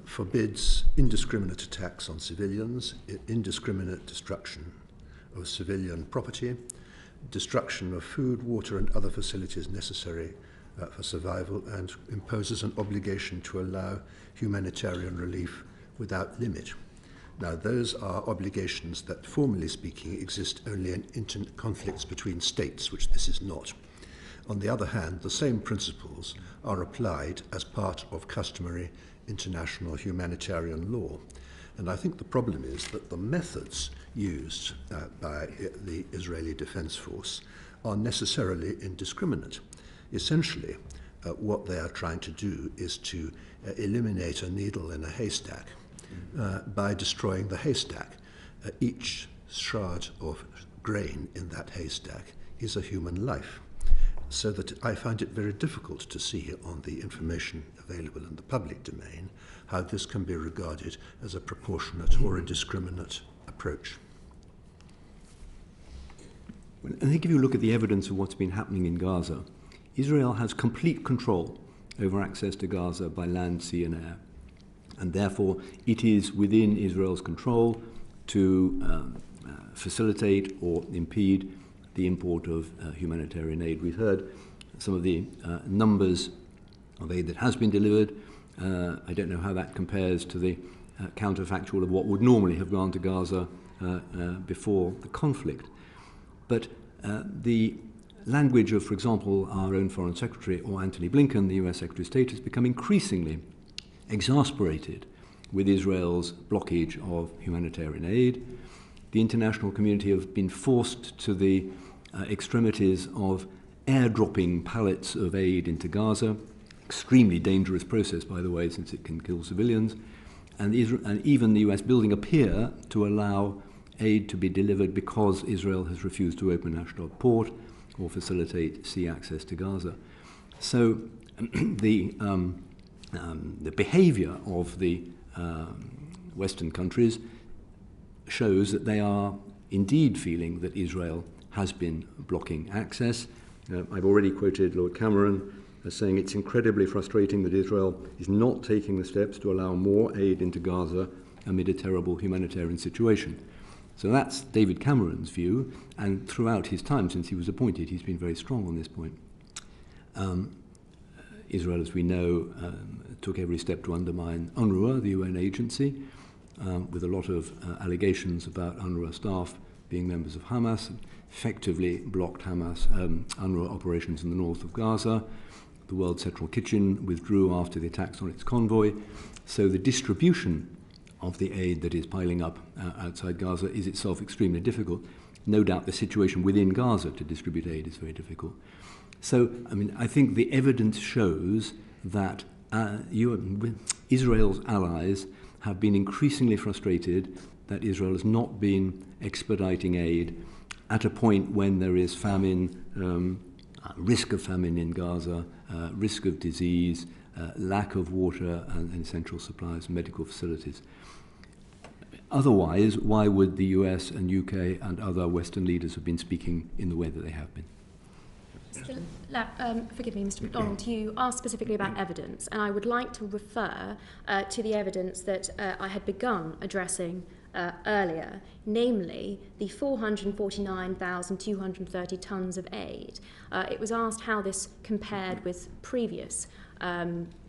forbids indiscriminate attacks on civilians, indiscriminate destruction of civilian property, destruction of food, water and other facilities necessary for survival, and imposes an obligation to allow humanitarian relief without limit. Now, those are obligations that, formally speaking, exist only in conflicts between states, which this is not. On the other hand, the same principles are applied as part of customary international humanitarian law. And I think the problem is that the methods used by the Israeli Defense Force are necessarily indiscriminate. Essentially, what they are trying to do is to eliminate a needle in a haystack by destroying the haystack. Each shard of grain in that haystack is a human life. So that I find it very difficult to see on the information available in the public domain how this can be regarded as a proportionate or a discriminate approach. I think if you look at the evidence of what's been happening in Gaza, Israel has complete control over access to Gaza by land, sea and air. And therefore, it is within Israel's control to facilitate or impede the import of humanitarian aid. We've heard some of the numbers of aid that has been delivered. I don't know how that compares to the counterfactual of what would normally have gone to Gaza before the conflict. But the language of, for example, our own Foreign Secretary or Antony Blinken, the US Secretary of State, has become increasingly exasperated with Israel's blockage of humanitarian aid. The international community have been forced to the extremities of airdropping pallets of aid into Gaza, extremely dangerous process, by the way, since it can kill civilians, and even the US building a pier to allow aid to be delivered because Israel has refused to open Ashdod port or facilitate sea access to Gaza. So the behavior of the Western countries shows that they are indeed feeling that Israel has been blocking access. I've already quoted Lord Cameron as saying it's incredibly frustrating that Israel is not taking the steps to allow more aid into Gaza amid a terrible humanitarian situation. So that's David Cameron's view, and throughout his time since he was appointed, he's been very strong on this point. Israel, as we know, took every step to undermine UNRWA, the UN agency, with a lot of allegations about UNRWA staff being members of Hamas, effectively blocked UNRWA operations in the north of Gaza. The World Central Kitchen withdrew after the attacks on its convoy. So the distribution of the aid that is piling up outside Gaza is itself extremely difficult. No doubt the situation within Gaza to distribute aid is very difficult. So, I mean, I think the evidence shows that Israel's allies have been increasingly frustrated that Israel has not been expediting aid at a point when there is famine, risk of famine in Gaza, risk of disease, lack of water and essential supplies and medical facilities. Otherwise, why would the US and UK and other Western leaders have been speaking in the way that they have been? Forgive me, Mr. MacDonald, you asked specifically about evidence, and I would like to refer to the evidence that I had begun addressing earlier, namely the 449,230 tonnes of aid. It was asked how this compared with previous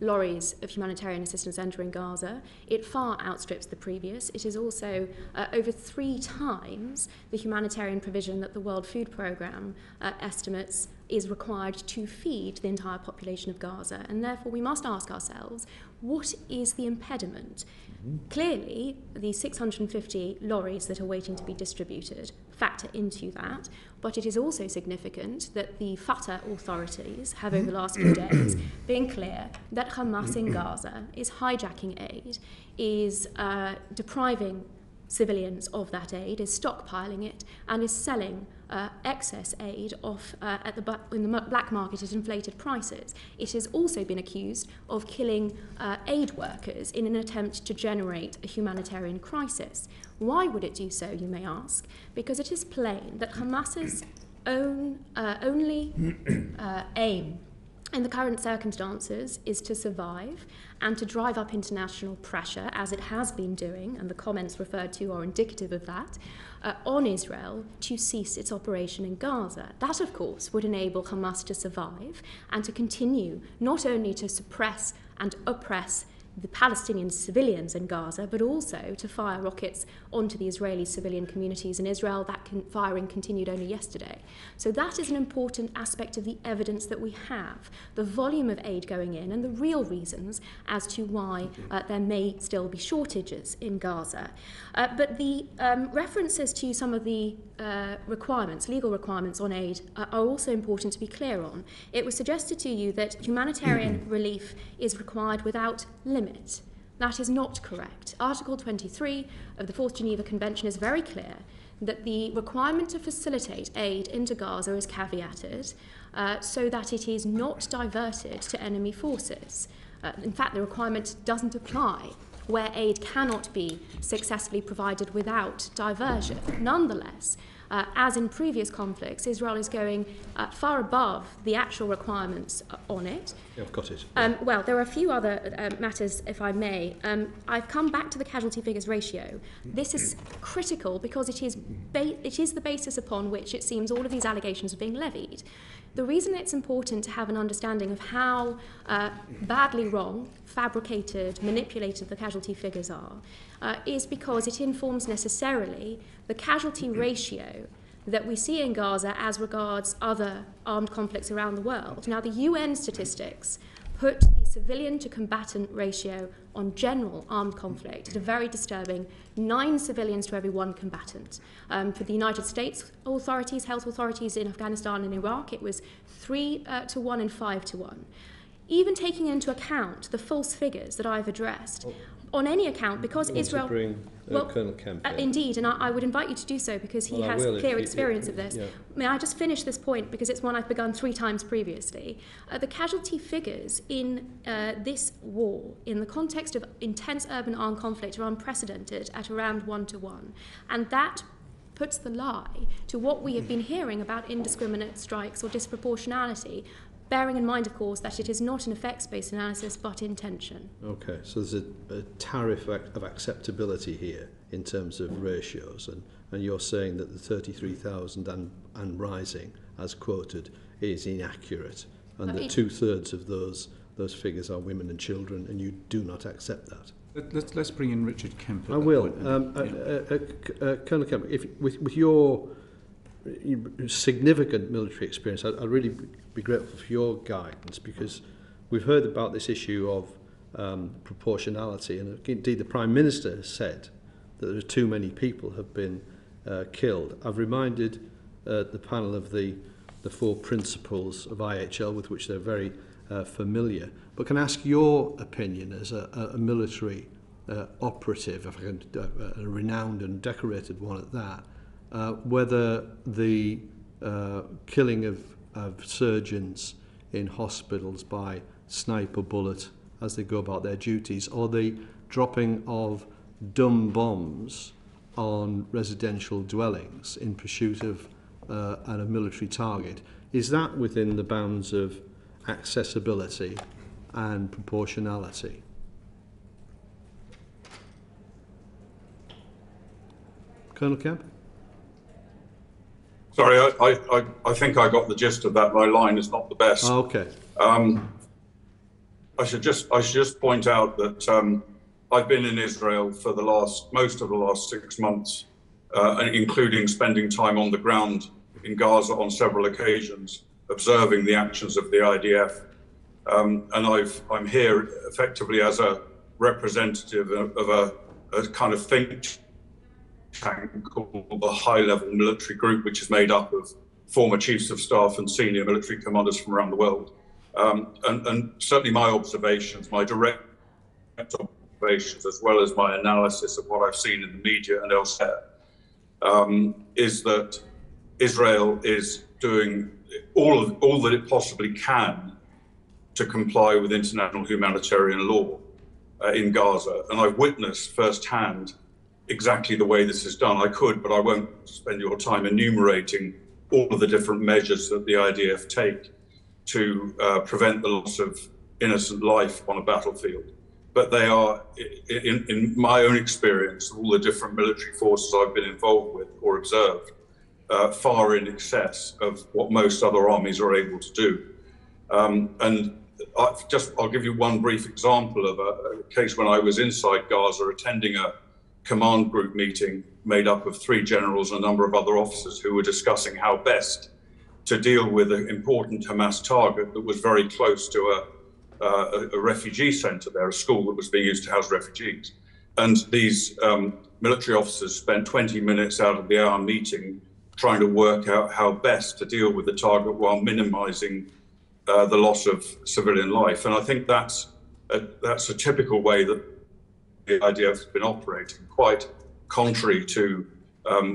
lorries of humanitarian assistance entering Gaza. It far outstrips the previous. It is also over 3 times the humanitarian provision that the World Food Programme estimates is required to feed the entire population of Gaza. And therefore we must ask ourselves, what is the impediment? Clearly, the 650 lorries that are waiting to be distributed factor into that, but it is also significant that the Fatah authorities have over the last few days been clear that Hamas in Gaza is hijacking aid, is depriving civilians of that aid, is stockpiling it, and is selling excess aid off in the black market at inflated prices. It has also been accused of killing aid workers in an attempt to generate a humanitarian crisis. Why would it do so, you may ask? Because it is plain that Hamas's only aim in the current circumstances is to survive and to drive up international pressure, as it has been doing, and the comments referred to are indicative of that, on Israel to cease its operation in Gaza. That, of course, would enable Hamas to survive and to continue not only to suppress and oppress the Palestinian civilians in Gaza, but also to fire rockets onto the Israeli civilian communities in Israel. That firing continued only yesterday. So that is an important aspect of the evidence that we have, the volume of aid going in and the real reasons as to why there may still be shortages in Gaza. But the references to some of the requirements, legal requirements on aid, are also important to be clear on. It was suggested to you that humanitarian relief is required without limit. That is not correct. Article 23 of the 4th Geneva Convention is very clear that the requirement to facilitate aid into Gaza is caveated so that it is not diverted to enemy forces. In fact, the requirement doesn't apply where aid cannot be successfully provided without diversion. Nonetheless, as in previous conflicts, Israel is going far above the actual requirements on it. Yeah, I've got it. Well, there are a few other matters, if I may. I've come back to the casualty figures ratio. This is critical because it is the basis upon which it seems all of these allegations are being levied. The reason it's important to have an understanding of how badly wrong, fabricated, manipulated the casualty figures are is because it informs necessarily the casualty ratio that we see in Gaza as regards other armed conflicts around the world. Now, the UN statistics put the civilian to combatant ratio on general armed conflict at a very disturbing 9 civilians to every 1 combatant. For the United States authorities, health authorities in Afghanistan and Iraq, it was 3 to 1 and 5 to 1. Even taking into account the false figures that I've addressed, on any account, because Israel... Colonel Kemp. Indeed, and I would invite you to do so because he has clear experience of this. Yeah. May I just finish this point because it's one I've begun 3 times previously. The casualty figures in this war, in the context of intense urban armed conflict, are unprecedented at around 1 to 1. And that puts the lie to what we have been hearing about indiscriminate strikes or disproportionality, bearing in mind, of course, that it is not an effects-based analysis, but intention. Okay, so there's a tariff of acceptability here in terms of ratios, and you're saying that the 33,000 and rising, as quoted, is inaccurate, and that 2/3 of those figures are women and children, and you do not accept that. Let's bring in Richard Kemp. I will. Colonel Kemp, with your significant military experience, I'd really be grateful for your guidance, because we've heard about this issue of proportionality, and indeed the Prime Minister has said that there are too many people have been killed. I've reminded the panel of the 4 principles of IHL with which they're very familiar, but can I ask your opinion as a military operative, if I can, a renowned and decorated one at that, whether the killing of surgeons in hospitals by sniper bullet as they go about their duties, or the dropping of dumb bombs on residential dwellings in pursuit of a military target, is that within the bounds of accessibility and proportionality? Colonel Kemp? Sorry, I think I got the gist of that. My line is not the best. Oh, okay. I should just point out that I've been in Israel for most of the last 6 months, including spending time on the ground in Gaza on several occasions, observing the actions of the IDF. And I'm here effectively as a representative of a kind of think tank called the High-Level Military Group, which is made up of former chiefs of staff and senior military commanders from around the world. And certainly my observations, my direct observations, as well as my analysis of what I've seen in the media and elsewhere, is that Israel is doing all that it possibly can to comply with international humanitarian law in Gaza. And I've witnessed firsthand exactly the way this is done. I could, but I won't spend your time enumerating all of the different measures that the IDF take to prevent the loss of innocent life on a battlefield. But they are, in my own experience, all the different military forces I've been involved with or observed, far in excess of what most other armies are able to do. And I'll give you one brief example of a case when I was inside Gaza attending a command group meeting made up of 3 generals and a number of other officers who were discussing how best to deal with an important Hamas target that was very close to a refugee center there, a school that was being used to house refugees. And these military officers spent 20 minutes out of the hour meeting trying to work out how best to deal with the target while minimizing the loss of civilian life. And I think that's a typical way that the IDF has been operating, quite contrary to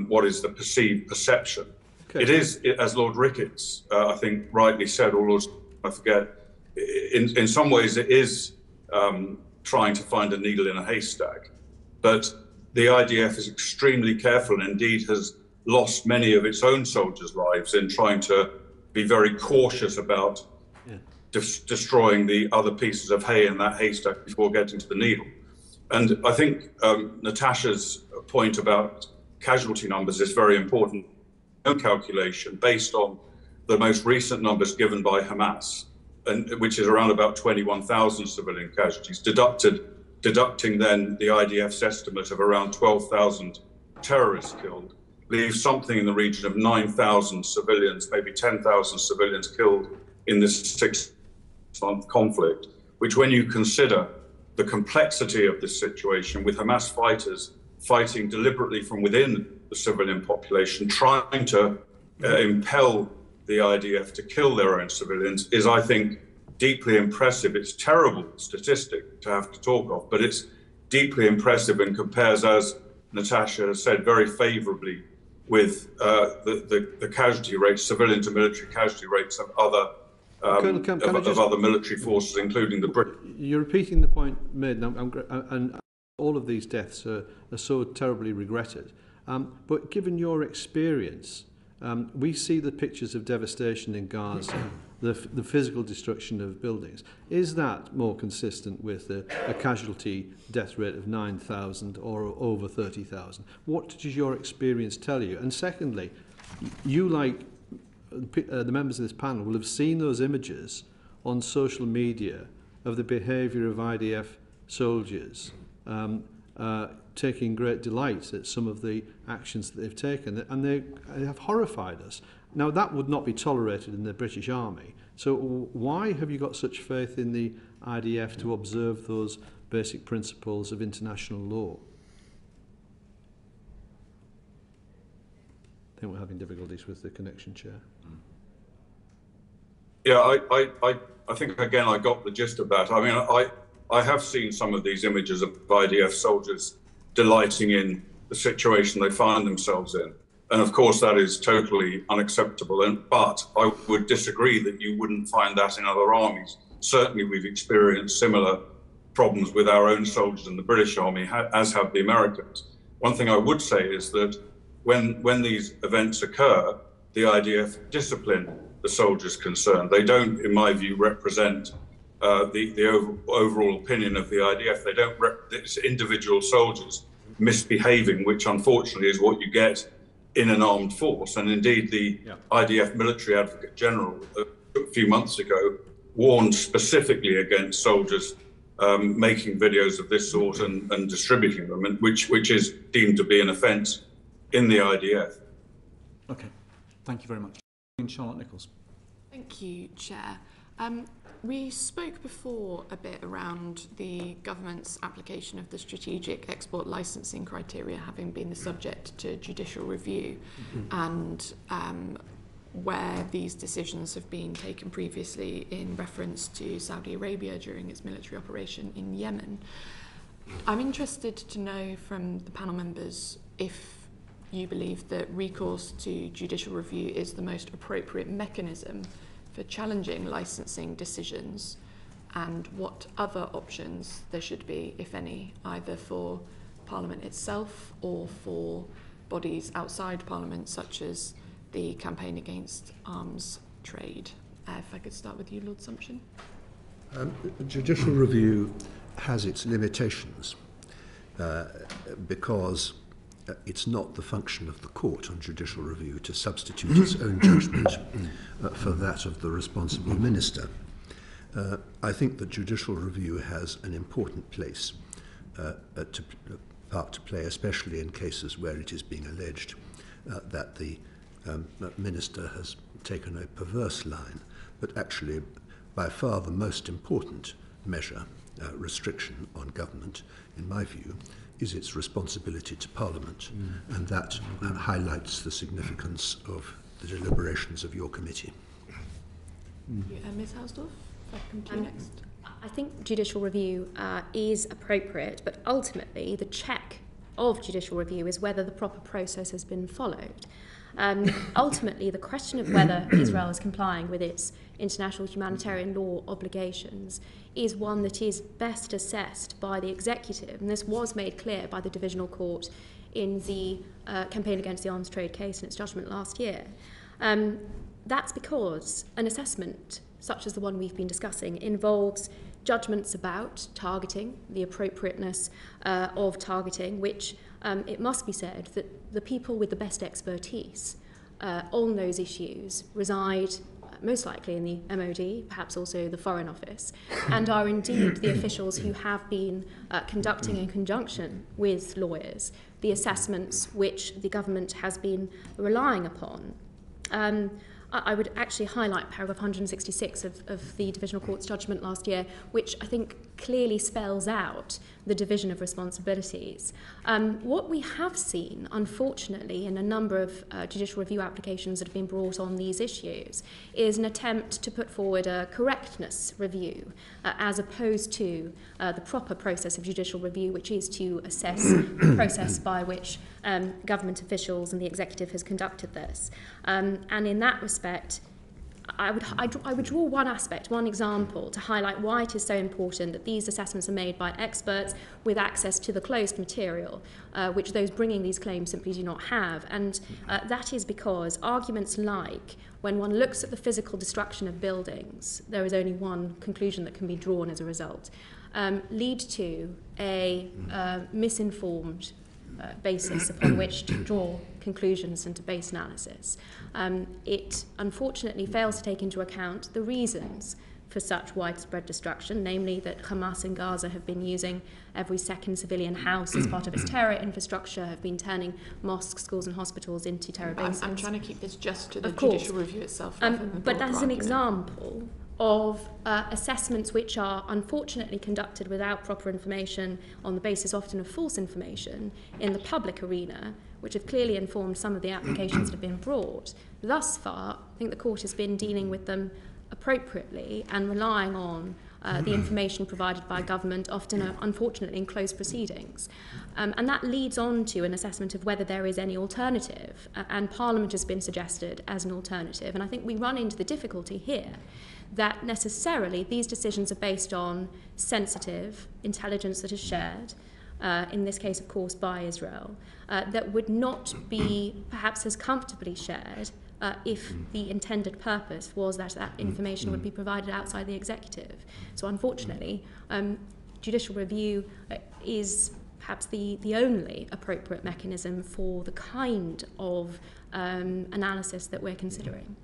what is the perceived perception. Okay. It is, as Lord Ricketts, I think, rightly said, or I forget, in some ways it is trying to find a needle in a haystack. But the IDF is extremely careful and indeed has lost many of its own soldiers' lives in trying to be very cautious about destroying the other pieces of hay in that haystack before getting to the needle. And I think Natasha's point about casualty numbers is very important. No calculation based on the most recent numbers given by Hamas, which is around about 21,000 civilian casualties, deducting then the IDF's estimate of around 12,000 terrorists killed, leaves something in the region of 9,000 civilians, maybe 10,000 civilians killed in this 6-month conflict, which, when you consider the complexity of this situation with Hamas fighters fighting deliberately from within the civilian population, trying to impel the IDF to kill their own civilians, is, I think, deeply impressive. It's a terrible statistic to have to talk of, but it's deeply impressive and compares, as Natasha has said, very favourably with the casualty rates, civilian to military casualty rates of other other military forces, including the British. You're repeating the point made, and all of these deaths are so terribly regretted. But given your experience, we see the pictures of devastation in Gaza, the physical destruction of buildings. Is that more consistent with a casualty death rate of 9,000 or over 30,000? What does your experience tell you? And secondly, you, like the members of this panel, will have seen those images on social media of the behaviour of IDF soldiers taking great delight at some of the actions that they've taken, and they have horrified us. Now, that would not be tolerated in the British Army. So why have you got such faith in the IDF to observe those basic principles of international law? I think we're having difficulties with the connection, Chair. Yeah, I think, again, I got the gist of that. I mean, I have seen some of these images of IDF soldiers delighting in the situation they find themselves in. And of course, that is totally unacceptable. But I would disagree that you wouldn't find that in other armies. Certainly, we've experienced similar problems with our own soldiers in the British Army, as have the Americans. One thing I would say is that when these events occur, the IDF discipline the soldiers concerned. They don't, in my view, represent the overall opinion of the IDF. They don't it's individual soldiers misbehaving, which unfortunately is what you get in an armed force. And indeed, the IDF Military Advocate General a few months ago warned specifically against soldiers making videos of this sort and distributing them, which is deemed to be an offence in the IDF. Okay, thank you very much. Charlotte Nichols. Thank you, Chair. We spoke before a bit around the government's application of the strategic export licensing criteria having been the subject to judicial review, and where these decisions have been taken previously in reference to Saudi Arabia during its military operation in Yemen. I'm interested to know from the panel members if you believe that recourse to judicial review is the most appropriate mechanism for challenging licensing decisions, and what other options there should be, if any, either for Parliament itself or for bodies outside Parliament, such as the Campaign Against Arms Trade. If I could start with you, Lord Sumption. Judicial review has its limitations because it's not the function of the court on judicial review to substitute its own judgment for that of the responsible minister. I think that judicial review has an important place part to play, especially in cases where it is being alleged that the minister has taken a perverse line, but actually by far the most important measure, restriction on government, in my view, is its responsibility to Parliament, and that highlights the significance of the deliberations of your committee. Ms Hausdorff, if I come to you next. I think judicial review is appropriate, but ultimately the check of judicial review is whether the proper process has been followed. Ultimately, the question of whether Israel is complying with its international humanitarian law obligations is one that is best assessed by the executive, and this was made clear by the Divisional Court in the campaign against the arms trade case and its judgment last year. That's because an assessment such as the one we've been discussing involves judgments about targeting, the appropriateness of targeting, which it must be said that the people with the best expertise on those issues reside most likely in the MOD, perhaps also the Foreign Office, and are indeed the officials who have been conducting in conjunction with lawyers the assessments which the government has been relying upon. I would actually highlight paragraph 166 of the Divisional Court's judgment last year, which I think clearly spells out the division of responsibilities. What we have seen, unfortunately, in a number of judicial review applications that have been brought on these issues, is an attempt to put forward a correctness review, as opposed to the proper process of judicial review, which is to assess the process by which government officials and the executive has conducted this. And in that respect, I would draw one example to highlight why it is so important that these assessments are made by experts with access to the closed material, which those bringing these claims simply do not have. And that is because arguments like, when one looks at the physical destruction of buildings, there is only one conclusion that can be drawn as a result, lead to a misinformed basis upon which to draw conclusions and to base analysis. It unfortunately fails to take into account the reasons for such widespread destruction, namely that Hamas in Gaza have been using every second civilian house as part of its terror infrastructure, have been turning mosques, schools and hospitals into terror bases. I'm trying to keep this just to the judicial review itself. But that is an example of assessments which are unfortunately conducted without proper information, on the basis often of false information in the public arena, which have clearly informed some of the applications that have been brought. Thus far, I think the court has been dealing with them appropriately and relying on the information provided by government, often unfortunately in closed proceedings. And that leads on to an assessment of whether there is any alternative, and Parliament has been suggested as an alternative. And I think we run into the difficulty here that necessarily these decisions are based on sensitive intelligence that is shared, in this case, of course, by Israel, that would not be perhaps as comfortably shared if the intended purpose was that that information would be provided outside the executive. So unfortunately, judicial review is perhaps the only appropriate mechanism for the kind of analysis that we're considering.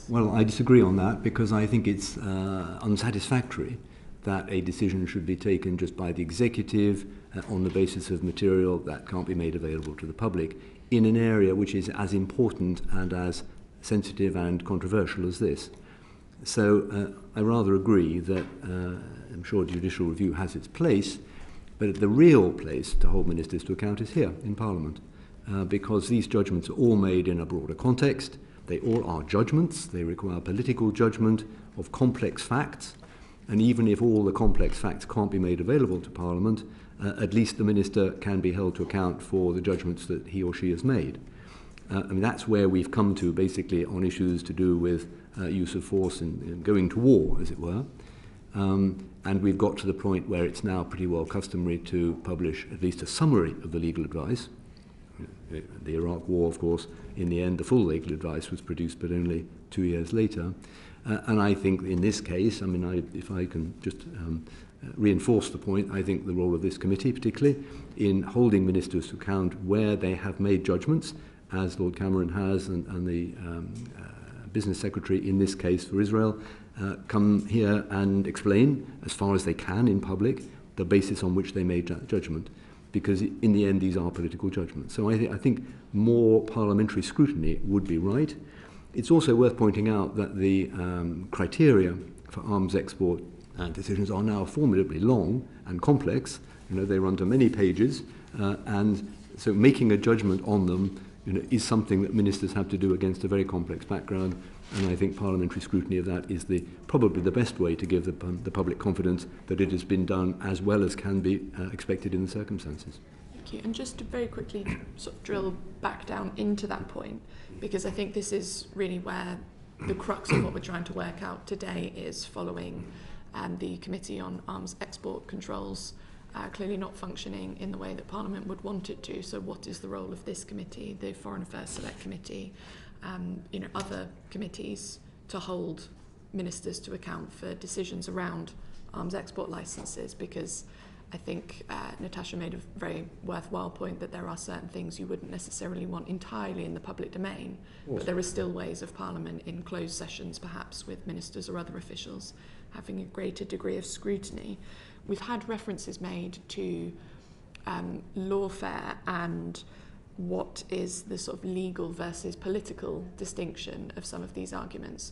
Well, I disagree on that, because I think it's unsatisfactory that a decision should be taken just by the executive on the basis of material that can't be made available to the public in an area which is as important and as sensitive and controversial as this. So I rather agree that I'm sure judicial review has its place, but the real place to hold ministers to account is here in Parliament, because these judgments are all made in a broader context. They all are judgments. They require political judgment of complex facts. And even if all the complex facts can't be made available to Parliament, at least the minister can be held to account for the judgments that he or she has made. I mean, that's where we've come to, basically, on issues to do with use of force and going to war, as it were. And we've got to the point where it's now pretty well customary to publish at least a summary of the legal advice. The Iraq War, of course, in the end, the full legal advice was produced, but only 2 years later. And I think in this case, I mean, if I can just reinforce the point, I think the role of this committee, particularly in holding ministers to account where they have made judgments, as Lord Cameron has and the Business Secretary in this case for Israel, come here and explain, as far as they can in public, the basis on which they made that judgment. Because in the end, these are political judgments. So I think more parliamentary scrutiny would be right. It's also worth pointing out that the criteria for arms export decisions are now formidably long and complex. You know, they run to many pages, and so making a judgment on them, you know, is something that ministers have to do against a very complex background. And I think parliamentary scrutiny of that is probably the best way to give the public confidence that it has been done as well as can be expected in the circumstances. Thank you. And just to very quickly sort of drill back down into that point, because I think this is really where the crux of what we're trying to work out today is, following the Committee on Arms Export Controls clearly not functioning in the way that Parliament would want it to. So what is the role of this committee, the Foreign Affairs Select Committee, other committees to hold ministers to account for decisions around arms export licences? Because I think Natasha made a very worthwhile point that there are certain things you wouldn't necessarily want entirely in the public domain, but there are still ways of Parliament in closed sessions, perhaps with ministers or other officials, having a greater degree of scrutiny. We've had references made to lawfare and what is the sort of legal versus political distinction of some of these arguments.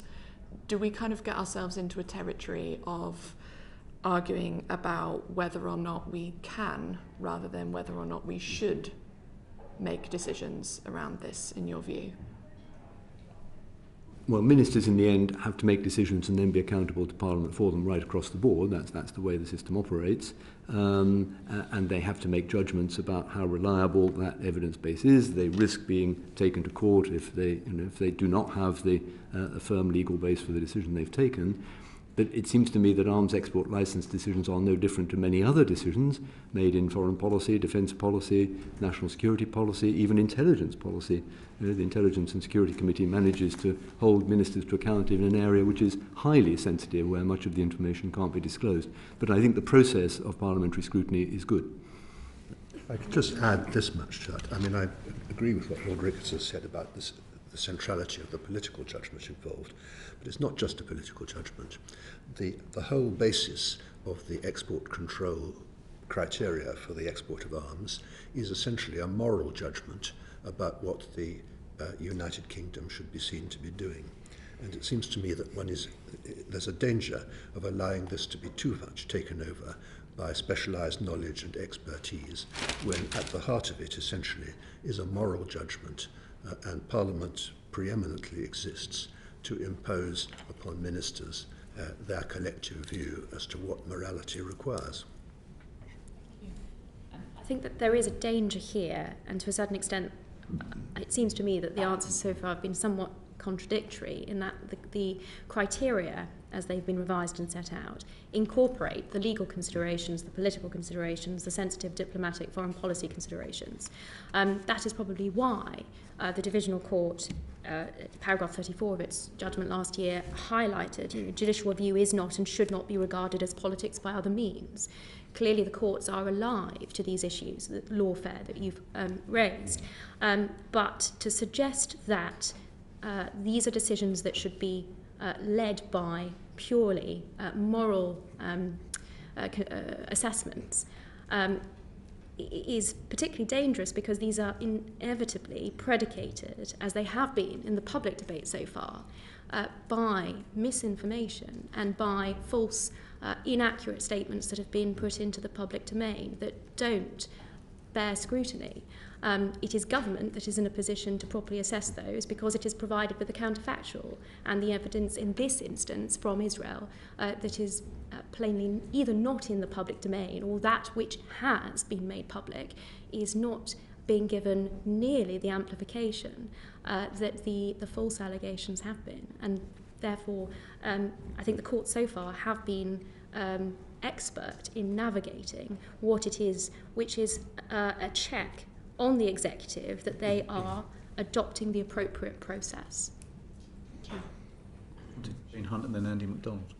Do we kind of get ourselves into a territory of arguing about whether or not we can, rather than whether or not we should, make decisions around this, in your view? Well, ministers in the end have to make decisions and then be accountable to Parliament for them right across the board. That's the way the system operates. And they have to make judgments about how reliable that evidence base is. They risk being taken to court if they do not have a firm legal base for the decision they've taken. But it seems to me that arms export license decisions are no different to many other decisions made in foreign policy, defence policy, national security policy, even intelligence policy. The Intelligence and Security Committee manages to hold ministers to account in an area which is highly sensitive, where much of the information can't be disclosed. But I think the process of parliamentary scrutiny is good. I could just add this much to that. I mean, I agree with what Lord Ricketts has said about this, the centrality of the political judgment involved. But it's not just a political judgment. The whole basis of the export control criteria for the export of arms is essentially a moral judgment about what the United Kingdom should be seen to be doing. And it seems to me that there's a danger of allowing this to be too much taken over by specialised knowledge and expertise, when at the heart of it essentially is a moral judgment, and Parliament preeminently exists to impose upon ministers their collective view as to what morality requires. I think that there is a danger here, and to a certain extent, it seems to me that the answers so far have been somewhat contradictory, in that the criteria, as they've been revised and set out, incorporate the legal considerations, the political considerations, the sensitive diplomatic foreign policy considerations. That is probably why the Divisional Court, paragraph 34 of its judgment last year, highlighted, judicial review is not and should not be regarded as politics by other means. Clearly the courts are alive to these issues, the lawfare that you've raised. But to suggest that these are decisions that should be led by purely moral assessments is particularly dangerous, because these are inevitably predicated, as they have been in the public debate so far, by misinformation and by false, inaccurate statements that have been put into the public domain that don't bear scrutiny. It is government that is in a position to properly assess those, because it is provided with the counterfactual and the evidence in this instance from Israel that is plainly either not in the public domain, or that which has been made public is not being given nearly the amplification that the false allegations have been. And therefore, I think the courts so far have been expert in navigating what it is, which is a check on the executive that they are adopting the appropriate process. Thank you. Jane Hunt and then Andy MacDonald.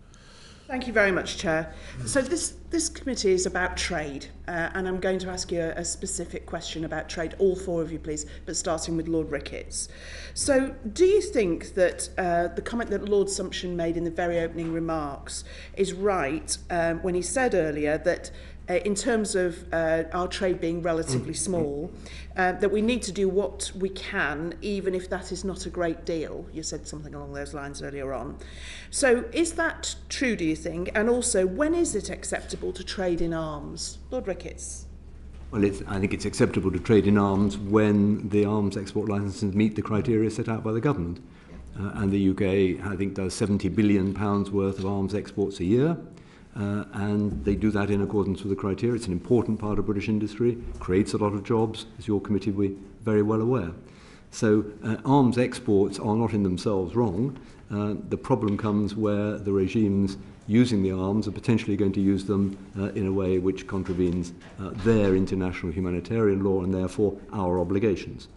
Thank you very much, Chair. So this committee is about trade, and I'm going to ask you a specific question about trade, all four of you please, but starting with Lord Ricketts. So do you think that the comment that Lord Sumption made in the very opening remarks is right when he said earlier that in terms of our trade being relatively small, that we need to do what we can, even if that is not a great deal? You said something along those lines earlier on. So is that true, do you think? And also, when is it acceptable to trade in arms? Lord Ricketts. Well, I think it's acceptable to trade in arms when the arms export licenses meet the criteria set out by the government. And the UK, I think, does £70 billion worth of arms exports a year. And they do that in accordance with the criteria. It's an important part of British industry, creates a lot of jobs, as your committee will be very well aware. So arms exports are not in themselves wrong. The problem comes where the regimes using the arms are potentially going to use them in a way which contravenes their international humanitarian law and therefore our obligations.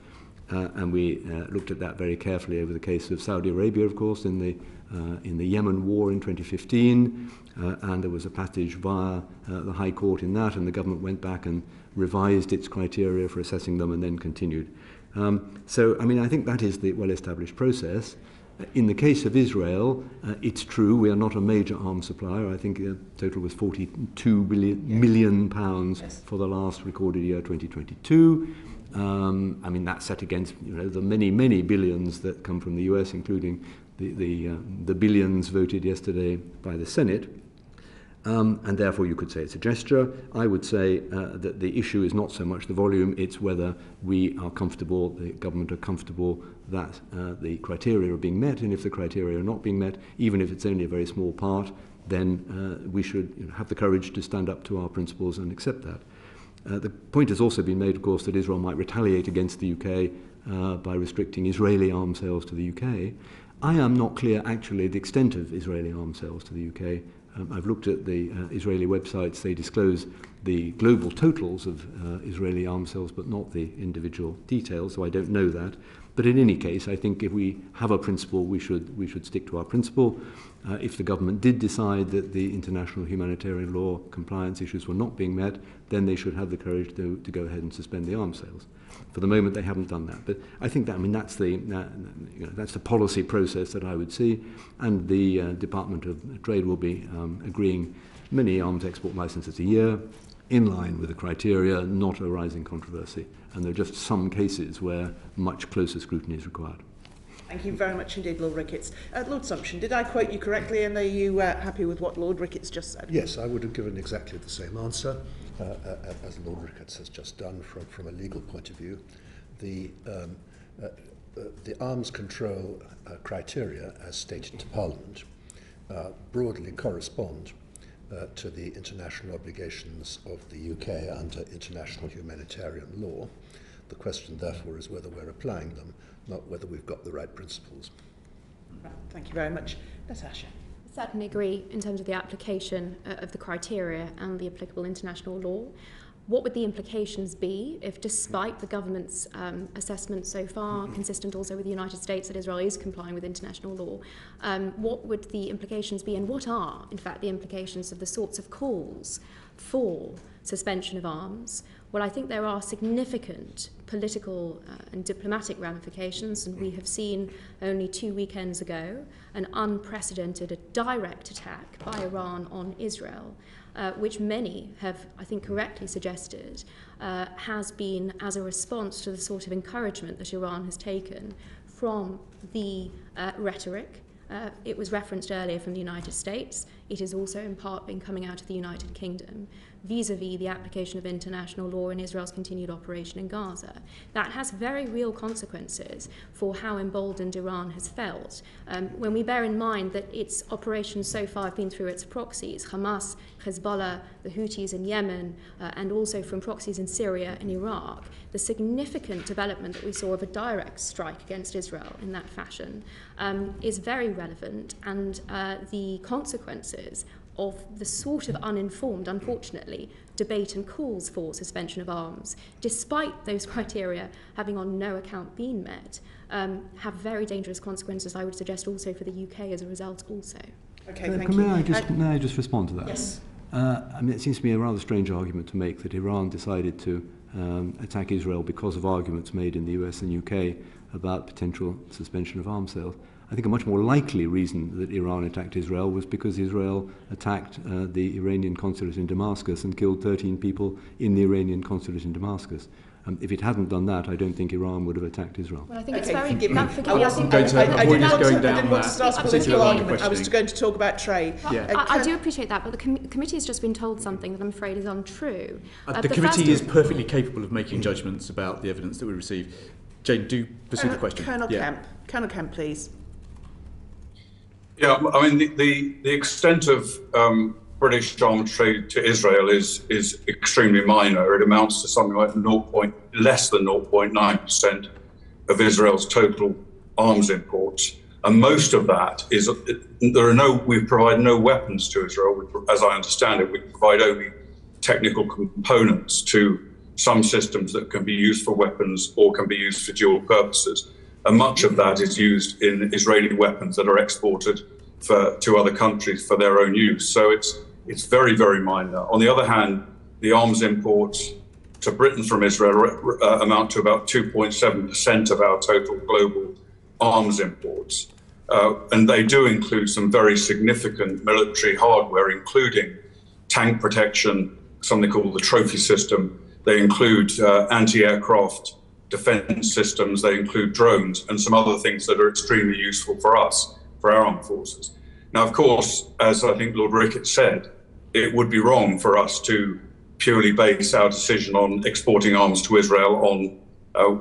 And we looked at that very carefully over the case of Saudi Arabia, of course, in the Yemen war in 2015, and there was a passage via the High Court in that, and the government went back and revised its criteria for assessing them and then continued. So, I mean, I think that is the well-established process. In the case of Israel, it's true we are not a major arms supplier. I think the total was £42 million for the last recorded year, 2022. I mean, that's set against the many billions that come from the US, including the billions voted yesterday by the Senate. And therefore you could say it's a gesture. I would say that the issue is not so much the volume, it's whether we are comfortable, the government are comfortable that the criteria are being met, and if the criteria are not being met, even if it's only a very small part, then we should have the courage to stand up to our principles and accept that. The point has also been made, of course, that Israel might retaliate against the UK by restricting Israeli arms sales to the UK. I am not clear, actually, the extent of Israeli arms sales to the UK. I've looked at the Israeli websites. They disclose the global totals of Israeli arms sales, but not the individual details, so I don't know that. But in any case, I think if we have a principle, we should stick to our principle. If the government did decide that the international humanitarian law compliance issues were not being met, then they should have the courage to go ahead and suspend the arms sales. For the moment, they haven't done that. But I think that, I mean, that's the policy process that I would see, and the Department of Trade will be agreeing many arms export licenses a year, in line with the criteria, not a rising controversy. And there are just some cases where much closer scrutiny is required. Thank you very much indeed, Lord Ricketts. Lord Sumption, did I quote you correctly, and are you happy with what Lord Ricketts just said? Yes, I would have given exactly the same answer as Lord Ricketts has just done from a legal point of view. The arms control criteria, as stated to Parliament, broadly correspond to the international obligations of the UK under international humanitarian law. The question, therefore, is whether we're applying them, not whether we've got the right principles. Right, thank you very much. Natasha. I certainly agree in terms of the application of the criteria and the applicable international law. What would the implications be if, despite the government's assessment so far, consistent also with the United States that Israel is complying with international law, what would the implications be, and what are, in fact, the implications of the sorts of calls for suspension of arms? Well, I think there are significant political and diplomatic ramifications, and we have seen only 2 weekends ago an unprecedented, a direct attack by Iran on Israel, which many have, I think, correctly suggested has been as a response to the sort of encouragement that Iran has taken from the rhetoric. It was referenced earlier from the United States. It has also in part been coming out of the United Kingdom vis-à-vis the application of international law in Israel's continued operation in Gaza. That has very real consequences for how emboldened Iran has felt. When we bear in mind that its operations so far have been through its proxies, Hamas, Hezbollah, the Houthis in Yemen, and also from proxies in Syria and Iraq, the significant development that we saw of a direct strike against Israel in that fashion is very relevant, and the consequences of the sort of uninformed, unfortunately, debate and calls for suspension of arms, despite those criteria having on no account been met, have very dangerous consequences, I would suggest, also for the UK as a result also. Okay, thank you. May I just respond to that? Yes. I mean, it seems to me a rather strange argument to make that Iran decided to attack Israel because of arguments made in the US and UK about potential suspension of arms sales. I think a much more likely reason that Iran attacked Israel was because Israel attacked the Iranian consulate in Damascus and killed 13 people in the Iranian consulate in Damascus. If it hadn't done that, I don't think Iran would have attacked Israel. Well, I think it's Okay, very... forgive me. Forgive me, I think... I didn't want to start a political argument. I was questioning. going to talk about trade. Yeah. I do appreciate that, but the committee has just been told something that I'm afraid is untrue. The committee is perfectly capable of making judgments about the evidence that we receive. Jane, do pursue the question. Colonel Kemp, please. Yeah, I mean, the extent of British arms trade to Israel is extremely minor. It amounts to something like less than 0.9% of Israel's total arms imports. And most of that is, we provide no weapons to Israel. As I understand it, we provide only technical components to some systems that can be used for weapons or can be used for dual purposes. And much of that is used in Israeli weapons that are exported to other countries for their own use. So it's very, very minor. On the other hand, the arms imports to Britain from Israel amount to about 2.7% of our total global arms imports. And they do include some very significant military hardware, including tank protection, something called the trophy system. They include anti-aircraft defense systems, they include drones, and some other things that are extremely useful for us, for our armed forces. Now, of course, as I think Lord Ricketts said, it would be wrong for us to purely base our decision on exporting arms to Israel on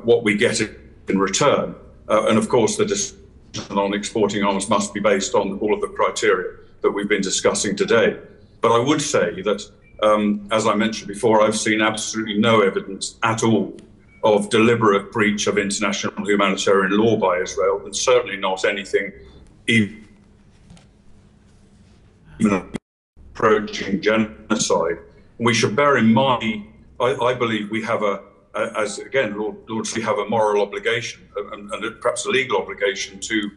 what we get in return. And of course, the decision on exporting arms must be based on all of the criteria that we've been discussing today. But I would say that, as I mentioned before, I've seen absolutely no evidence at all of deliberate breach of international humanitarian law by Israel, and certainly not anything even approaching genocide. We should bear in mind, I believe we have as again, Lord, we have a moral obligation and perhaps a legal obligation to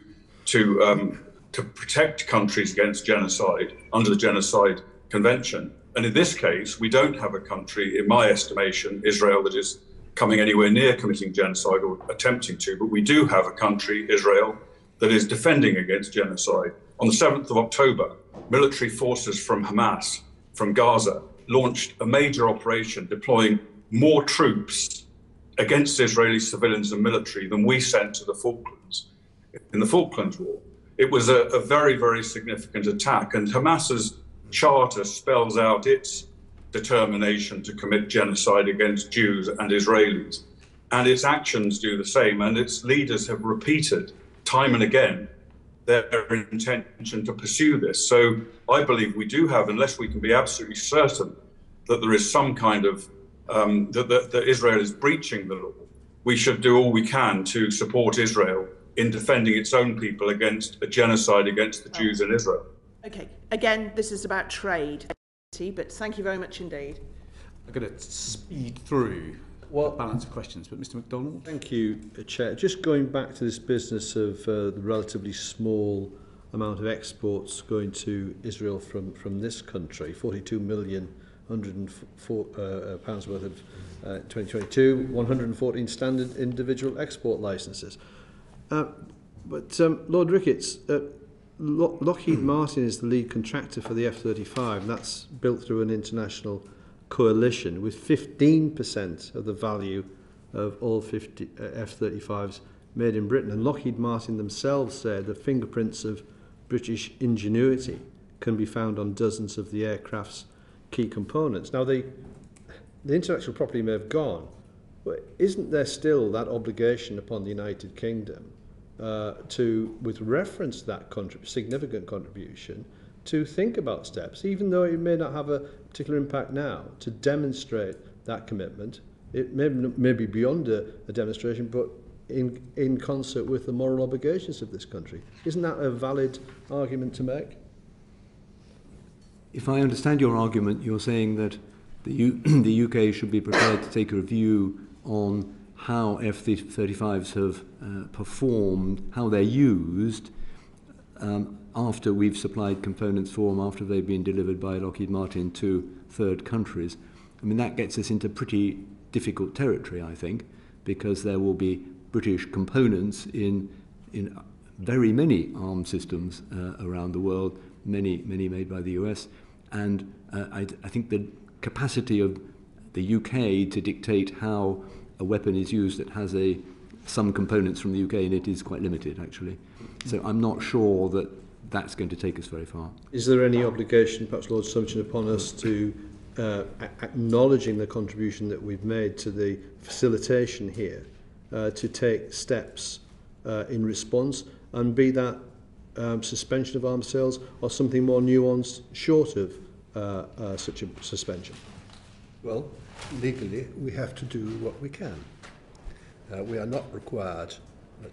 protect countries against genocide under the Genocide Convention. And in this case, we don't have a country, in my estimation, Israel, that is coming anywhere near committing genocide or attempting to, but we do have a country, Israel, that is defending against genocide. On the 7th of October, military forces from Hamas, from Gaza, launched a major operation deploying more troops against Israeli civilians and military than we sent to the Falklands in the Falklands War. It was a very, very significant attack, and Hamas's charter spells out its determination to commit genocide against Jews and Israelis, and its actions do the same, and its leaders have repeated time and again their intention to pursue this. So I believe we do have, unless we can be absolutely certain that there is some kind of, that Israel is breaching the law, we should do all we can to support Israel in defending its own people against a genocide against the Jews in Israel. Okay, again, this is about trade, but thank you very much indeed. I'm going to speed through a balance of questions, but Mr. MacDonald? Thank you, Chair. Just going back to this business of the relatively small amount of exports going to Israel from this country, 42 million, £104 worth of 2022, 114 standard individual export licences. But Lord Ricketts, Lockheed Martin is the lead contractor for the F-35, and that's built through an international coalition with 15% of the value of all 50 F-35s made in Britain. And Lockheed Martin themselves said the fingerprints of British ingenuity can be found on dozens of the aircraft's key components. Now, the intellectual property may have gone, but isn't there still that obligation upon the United Kingdom to, with reference to that significant contribution, to think about steps, even though it may not have a particular impact now, to demonstrate that commitment? It may be beyond a demonstration, but in concert with the moral obligations of this country. Isn't that a valid argument to make? If I understand your argument, you're saying that the UK should be prepared to take a review on how F-35s have performed, how they're used, after we've supplied components for them, after they've been delivered by Lockheed Martin to third countries. I mean, that gets us into pretty difficult territory, I think, because there will be British components in very many armed systems around the world, many made by the US. And I think the capacity of the UK to dictate how a weapon is used that has some components from the UK in it is quite limited, actually. So I'm not sure that that's going to take us very far. Is there any obligation, perhaps Lord Sumption, upon us to acknowledging the contribution that we've made to the facilitation here, to take steps in response, and be that suspension of arms sales or something more nuanced short of such a suspension? Well, legally, we have to do what we can. We are not required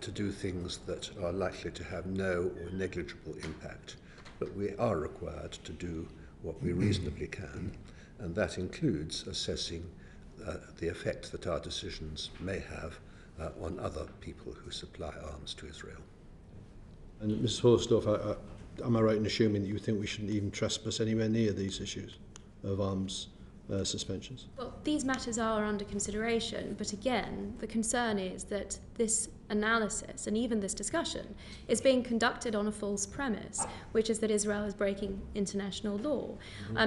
to do things that are likely to have no or negligible impact, but we are required to do what we reasonably can, and that includes assessing the effect that our decisions may have on other people who supply arms to Israel. And Ms. Horsdorf, am I right in assuming that you think we shouldn't even trespass anywhere near these issues of arms suspensions? Well, these matters are under consideration, but again, the concern is that this analysis and even this discussion is being conducted on a false premise, which is that Israel is breaking international law.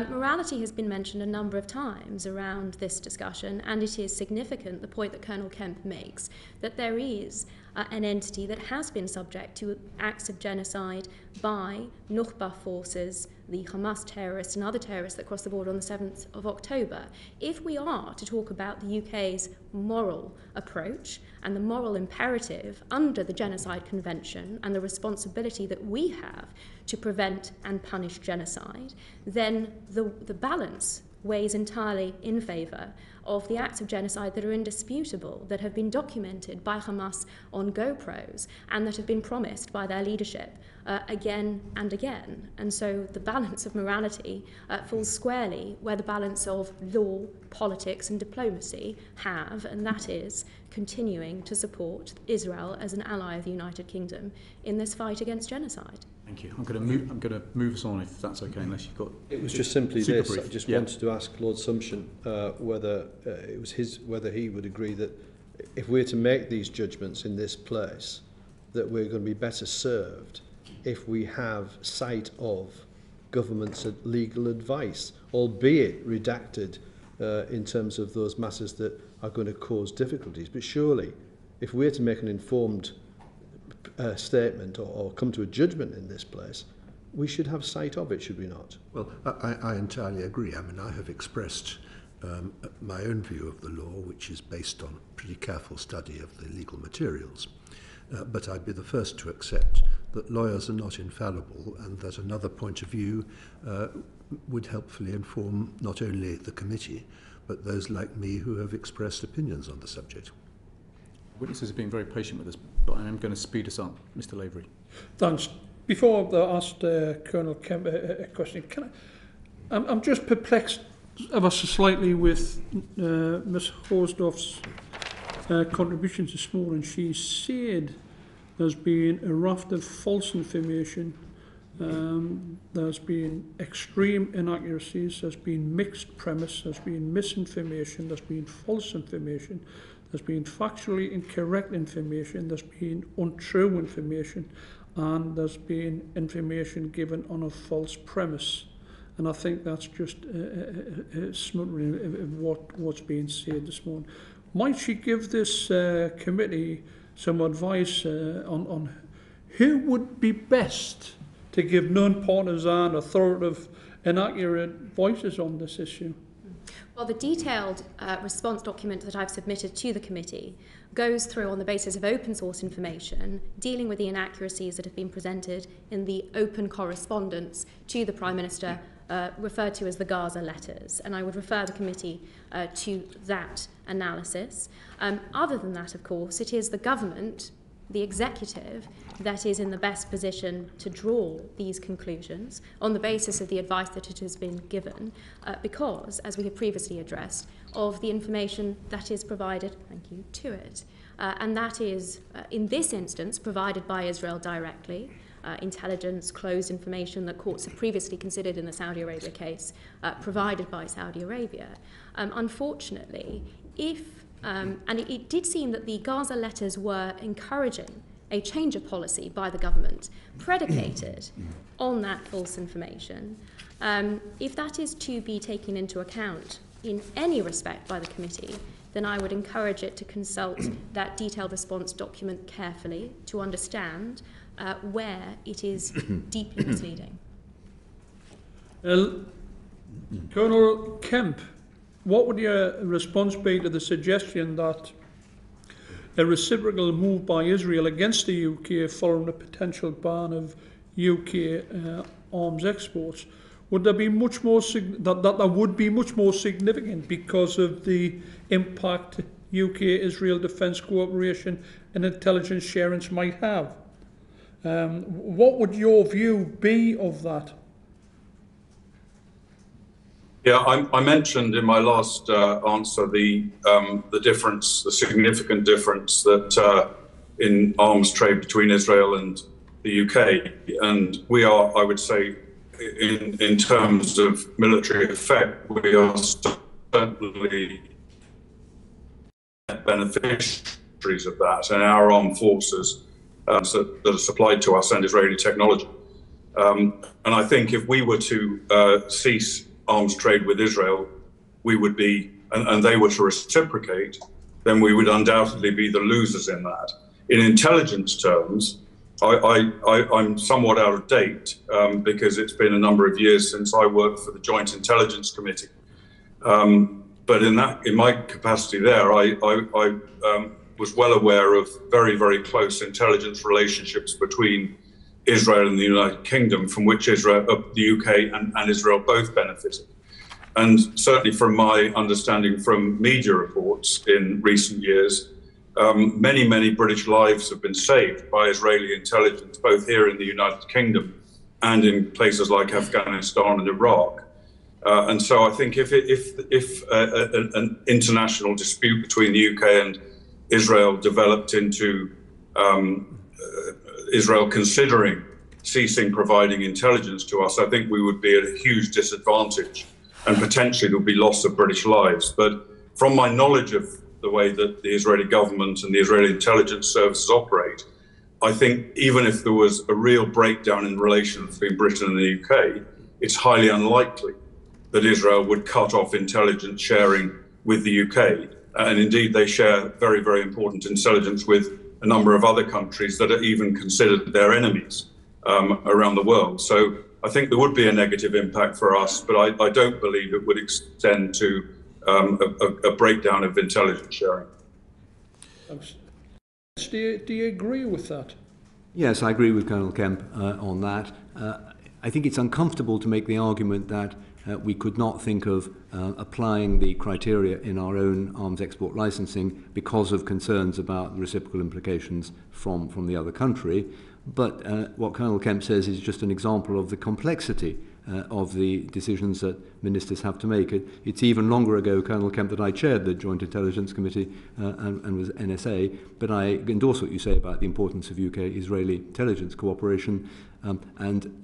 Morality has been mentioned a number of times around this discussion, and it is significant, the point that Colonel Kemp makes, that there is an entity that has been subject to acts of genocide by Nukhba forces, the Hamas terrorists and other terrorists that crossed the border on the 7th of October. If we are to talk about the UK's moral approach and the moral imperative under the Genocide Convention and the responsibility that we have to prevent and punish genocide, then the balance weighs entirely in favour of the acts of genocide that are indisputable, that have been documented by Hamas on GoPros and that have been promised by their leadership again and again. And so the balance of morality falls squarely where the balance of law, politics and diplomacy have, and that is continuing to support Israel as an ally of the United Kingdom in this fight against genocide. Thank you. I'm going to move us on, if that's okay, unless you've got. It was just simply this. Brief. I just wanted to ask Lord Sumption whether whether he would agree that if we're to make these judgments in this place, that we're going to be better served if we have sight of government's legal advice, albeit redacted in terms of those matters that are going to cause difficulties. But surely, if we're to make an informed statement or come to a judgment in this place, we should have sight of it, should we not? Well, I entirely agree. I mean, I have expressed my own view of the law, which is based on pretty careful study of the legal materials. But I'd be the first to accept that lawyers are not infallible and that another point of view would helpfully inform not only the committee, but those like me who have expressed opinions on the subject. Witnesses have been very patient with us, but I am going to speed us up. Mr. Lavery. Thanks. Before I asked Colonel Kemp a question, I'm just perplexed ever so slightly with Ms. Horsdorf's contributions this morning. She said there's been a raft of false information, there's been extreme inaccuracies, there's been mixed premise, there's been misinformation, there's been false information, there's been factually incorrect information, there's been untrue information, and there's been information given on a false premise. And I think that's just a smattering of what's being said this morning. Might she give this committee some advice on who would be best to give non-partisan, authoritative, inaccurate voices on this issue? Well, the detailed response document that I've submitted to the committee goes through on the basis of open source information, dealing with the inaccuracies that have been presented in the open correspondence to the Prime Minister, referred to as the Gaza letters. And I would refer the committee to that analysis. Other than that, of course, it is the government, the executive, that is in the best position to draw these conclusions on the basis of the advice that it has been given, because, as we have previously addressed, of the information that is provided, to it. And that is, in this instance, provided by Israel directly, intelligence, closed information that courts have previously considered in the Saudi Arabia case, provided by Saudi Arabia. Unfortunately, and it did seem that the Gaza letters were encouraging a change of policy by the government predicated on that false information. If that is to be taken into account in any respect by the committee, then I would encourage it to consult that detailed response document carefully to understand where it is deeply misleading. Colonel Kemp, what would your response be to the suggestion that a reciprocal move by Israel against the UK following a potential ban of UK arms exports, would there be much more that would be much more significant because of the impact UK-Israel defence cooperation and intelligence sharing might have. What would your view be of that? Yeah, I mentioned in my last answer the difference, the significant difference that in arms trade between Israel and the UK, and we are, I would say, in terms of military effect, we are certainly beneficiaries of that, and our armed forces that are supplied to us and Israeli technology. And I think if we were to cease arms trade with Israel, we would be, and they were to reciprocate, then we would undoubtedly be the losers in that. In intelligence terms, I'm somewhat out of date because it's been a number of years since I worked for the Joint Intelligence Committee. But in my capacity there, I was well aware of very, very close intelligence relationships between Israel and the United Kingdom, from which the UK and Israel both benefited. And certainly from my understanding from media reports in recent years, many, many British lives have been saved by Israeli intelligence, both here in the United Kingdom and in places like Afghanistan and Iraq. And so I think if an international dispute between the UK and Israel developed into Israel considering ceasing providing intelligence to us, I think we would be at a huge disadvantage, and potentially there would be loss of British lives. But from my knowledge of the way that the Israeli government and the Israeli intelligence services operate, I think even if there was a real breakdown in relations between Britain and the UK, it's highly unlikely that Israel would cut off intelligence sharing with the UK. And indeed, they share very, very important intelligence with a number of other countries that are even considered their enemies around the world. So I think there would be a negative impact for us, but I don't believe it would extend to a breakdown of intelligence sharing. Do you agree with that? Yes, I agree with Colonel Kemp on that. I think it's uncomfortable to make the argument that we could not think of applying the criteria in our own arms export licensing because of concerns about reciprocal implications from the other country. But what Colonel Kemp says is just an example of the complexity of the decisions that ministers have to make. It's even longer ago, Colonel Kemp, that I chaired the Joint Intelligence Committee and was NSA, but I endorse what you say about the importance of UK-Israeli intelligence cooperation, and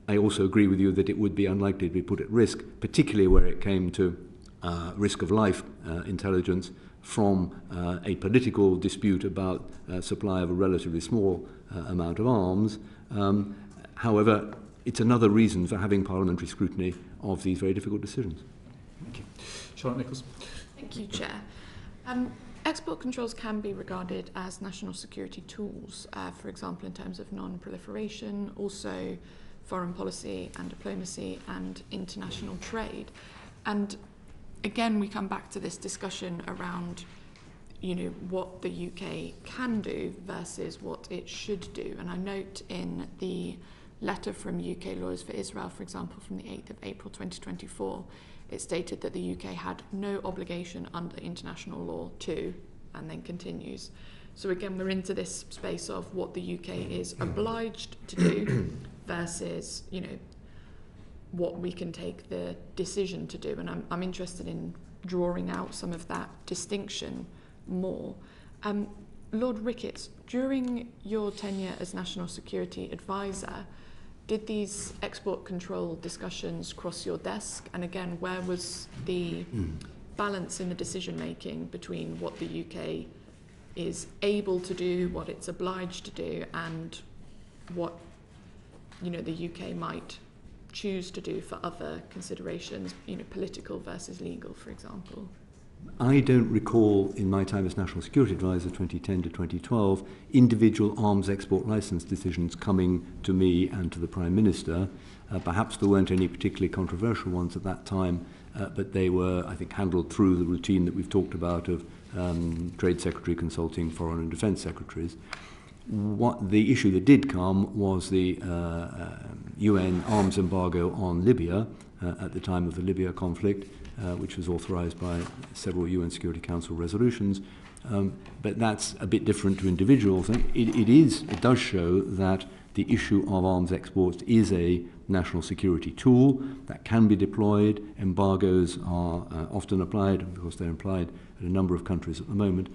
I also agree with you that it would be unlikely to be put at risk, particularly where it came to risk of life intelligence from a political dispute about supply of a relatively small amount of arms. However, it's another reason for having parliamentary scrutiny of these very difficult decisions. Thank you. Charlotte Nichols. Thank you, Chair. Export controls can be regarded as national security tools, for example, in terms of non-proliferation, also foreign policy and diplomacy and international trade. And again, we come back to this discussion around, what the UK can do versus what it should do. And I note in the letter from UK Lawyers for Israel, for example, from the 8th of April 2024, it stated that the UK had no obligation under international law to, and then continues. So again, we're into this space of what the UK is obliged to do versus, what we can take the decision to do. And I'm interested in drawing out some of that distinction more. Lord Ricketts, during your tenure as National Security Advisor, did these export control discussions cross your desk? And again, where was the balance in the decision making between what the UK is able to do, what it's obliged to do, and what the UK might choose to do for other considerations, political versus legal, for example? I don't recall in my time as National Security Advisor 2010 to 2012 individual arms export license decisions coming to me and to the Prime Minister. Perhaps there weren't any particularly controversial ones at that time, but they were, I think, handled through the routine that we've talked about of Trade Secretary consulting Foreign and Defence Secretaries. What the issue that did come was the UN arms embargo on Libya at the time of the Libya conflict, which was authorised by several UN Security Council resolutions, But that's a bit different to individual things. It does show that the issue of arms exports is a national security tool that can be deployed. Embargoes are often applied, and of course they're applied in a number of countries at the moment.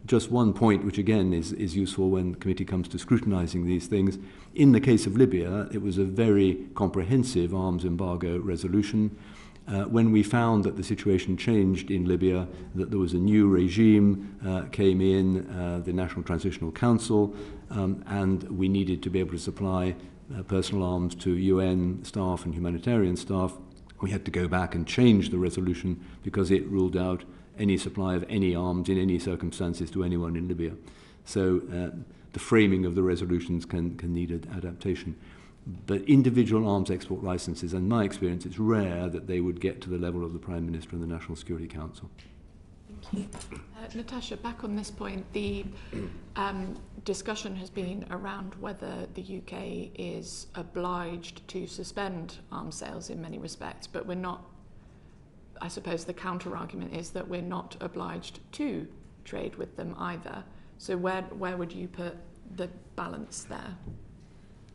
Just one point, which again is useful when the committee comes to scrutinising these things. In the case of Libya, it was a very comprehensive arms embargo resolution. When we found that the situation changed in Libya, that there was a new regime came in, the National Transitional Council, and we needed to be able to supply personal arms to UN staff and humanitarian staff, we had to go back and change the resolution because it ruled out any supply of any arms in any circumstances to anyone in Libya. So the framing of the resolutions can need adaptation. But individual arms export licenses, in my experience, it's rare that they would get to the level of the Prime Minister and the National Security Council. Thank you. Natasha, back on this point, the discussion has been around whether the UK is obliged to suspend arms sales in many respects, but we're not. I suppose the counter-argument is that we're not obliged to trade with them either. So where would you put the balance there?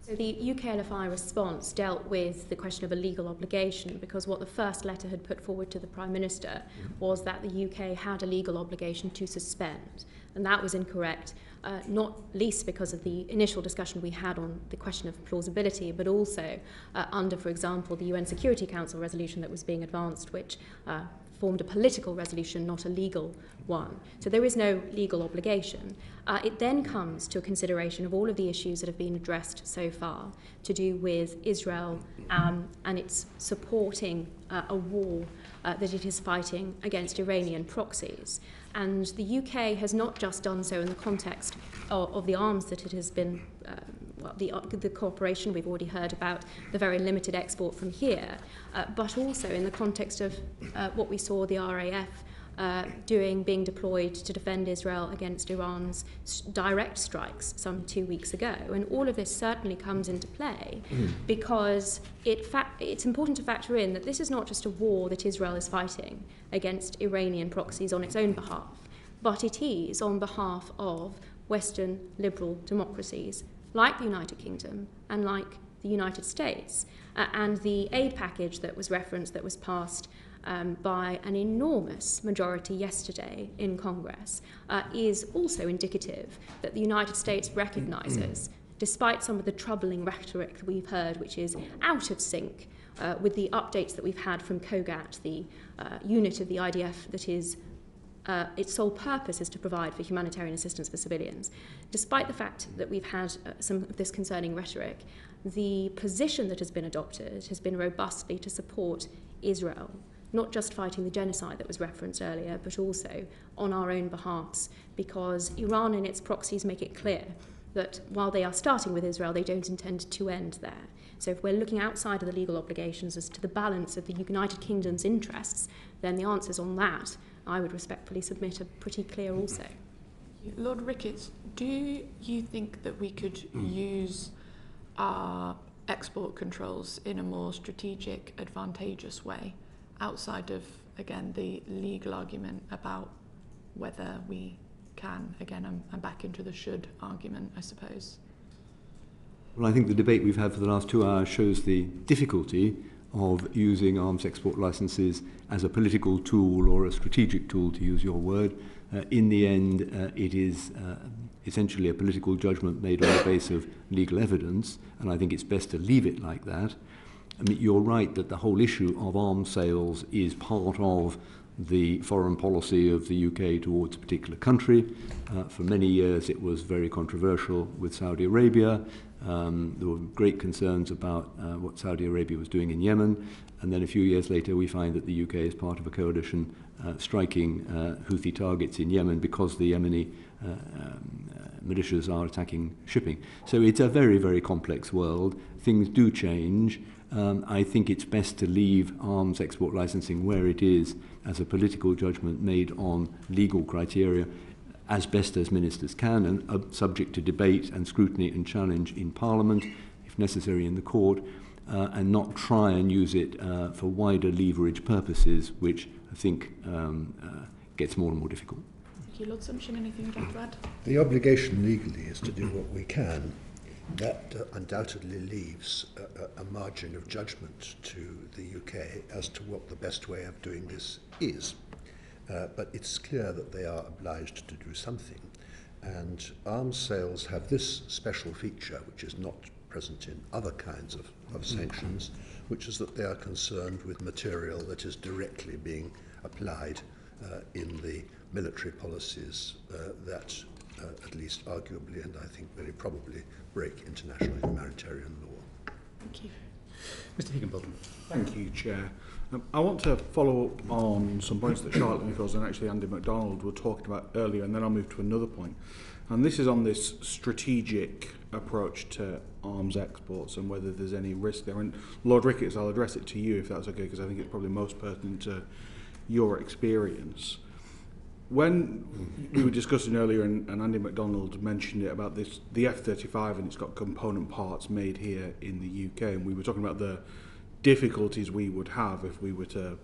So the UK LFI response dealt with the question of a legal obligation, because what the first letter had put forward to the Prime Minister was that the UK had a legal obligation to suspend. And that was incorrect, not least because of the initial discussion we had on the question of plausibility, but also under, for example, the UN Security Council resolution that was being advanced, which formed a political resolution, not a legal one. So there is no legal obligation. It then comes to a consideration of all of the issues that have been addressed so far to do with Israel and its supporting a war that it is fighting against Iranian proxies. And the UK has not just done so in the context of the arms that it has been the cooperation we've already heard about, the very limited export from here, but also in the context of what we saw the RAF being deployed to defend Israel against Iran's direct strikes some 2 weeks ago. And all of this certainly comes into play because it's important to factor in that this is not just a war that Israel is fighting against Iranian proxies on its own behalf, but it is on behalf of Western liberal democracies like the United Kingdom and like the United States. And the aid package that was referenced, that was passed by an enormous majority yesterday in Congress, is also indicative that the United States recognises, despite some of the troubling rhetoric that we've heard, which is out of sync with the updates that we've had from COGAT, the unit of the IDF that is its sole purpose is to provide for humanitarian assistance for civilians. Despite the fact that we've had some of this concerning rhetoric, the position that has been adopted has been robustly to support Israel, not just fighting the genocide that was referenced earlier, but also on our own behalves, because Iran and its proxies make it clear that while they are starting with Israel, they don't intend to end there. So if we're looking outside of the legal obligations as to the balance of the United Kingdom's interests, then the answers on that, I would respectfully submit, are pretty clear also. Lord Ricketts, do you think that we could use our export controls in a more strategic, advantageous way, outside of, again, the legal argument about whether we can? Again, I'm back into the should argument, I suppose. Well, I think the debate we've had for the last 2 hours shows the difficulty of using arms export licenses as a political tool or a strategic tool, to use your word. In the end, it is essentially a political judgment made on the basis of legal evidence, and I think it's best to leave it like that. I mean, you're right that the whole issue of arms sales is part of the foreign policy of the UK towards a particular country. For many years it was very controversial with Saudi Arabia. There were great concerns about what Saudi Arabia was doing in Yemen, and then a few years later we find that the UK is part of a coalition striking Houthi targets in Yemen because the Yemeni militias are attacking shipping. So it's a very, very complex world. Things do change. I think it's best to leave arms export licensing where it is as a political judgment made on legal criteria as best as ministers can, and subject to debate and scrutiny and challenge in Parliament, if necessary in the court, and not try and use it for wider leverage purposes, which I think gets more and more difficult. Thank you. Lord Sumption, anything you'd like to add? The obligation legally is to do what we can. That undoubtedly leaves a margin of judgment to the UK as to what the best way of doing this is. But it's clear that they are obliged to do something. And arms sales have this special feature, which is not present in other kinds of sanctions, which is that they are concerned with material that is directly being applied in the military policies that at least arguably, and I think very probably, break international humanitarian law. Thank you. Mr. Higginbotham. Thank you, Chair. I want to follow up on some points that Charlotte Nichols and actually Andy MacDonald were talking about earlier, and then I'll move to another point. And this is on this strategic approach to arms exports and whether there's any risk there. And Lord Ricketts, I'll address it to you if that's okay, because I think it's probably most pertinent to your experience. When we were discussing earlier, and Andy MacDonald mentioned it about this, the F-35, and it's got component parts made here in the UK, and we were talking about the difficulties we would have if we were to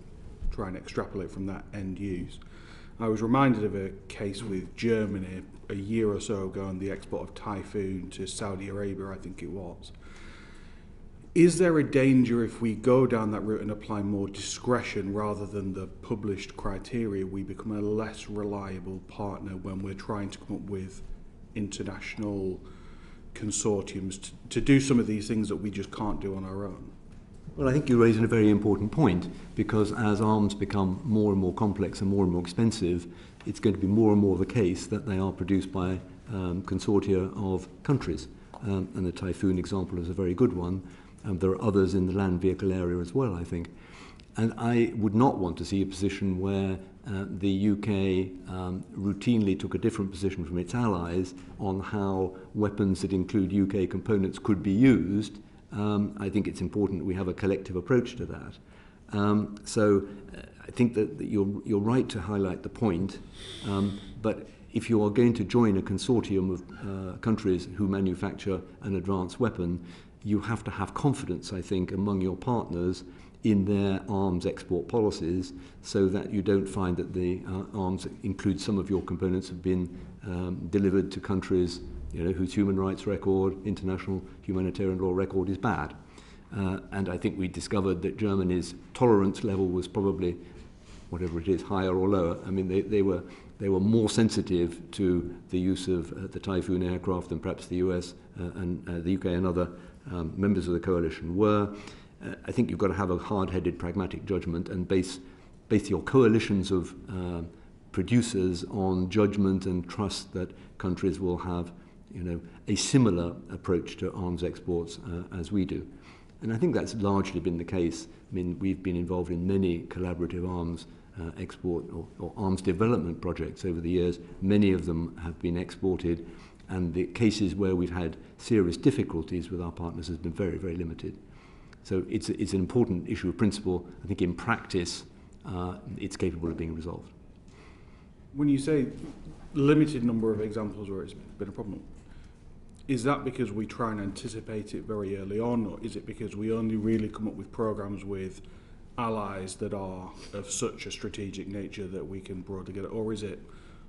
try and extrapolate from that end use. I was reminded of a case with Germany a year or so ago and the export of Typhoon to Saudi Arabia, I think it was. Is there a danger if we go down that route and apply more discretion rather than the published criteria, we become a less reliable partner when we're trying to come up with international consortiums to do some of these things that we just can't do on our own? Well, I think you raise a very important point, because as arms become more and more complex and more expensive, it's going to be more and more the case that they are produced by consortia of countries. And the Typhoon example is a very good one. There are others in the land vehicle area as well, I think. And I would not want to see a position where the UK routinely took a different position from its allies on how weapons that include UK components could be used. I think it's important that we have a collective approach to that. So I think that you're right to highlight the point, but if you are going to join a consortium of countries who manufacture an advanced weapon, you have to have confidence, I think, among your partners in their arms export policies, so that you don't find that the arms that include some of your components have been delivered to countries whose human rights record, international humanitarian law record is bad. And I think we discovered that Germany's tolerance level was probably, whatever it is, higher or lower. I mean, they were more sensitive to the use of the Typhoon aircraft than perhaps the US and the UK and other members of the coalition were. I think you've got to have a hard-headed, pragmatic judgment and base your coalitions of producers on judgment and trust that countries will have, a similar approach to arms exports as we do. And I think that's largely been the case. I mean, we've been involved in many collaborative arms export or arms development projects over the years. Many of them have been exported, and the cases where we've had serious difficulties with our partners has been very, very limited. So it's an important issue of principle. I think in practice, it's capable of being resolved. When you say limited number of examples where it's been a problem, is that because we try and anticipate it very early on, or is it because we only really come up with programs with allies that are of such a strategic nature that we can broadly get it, or is it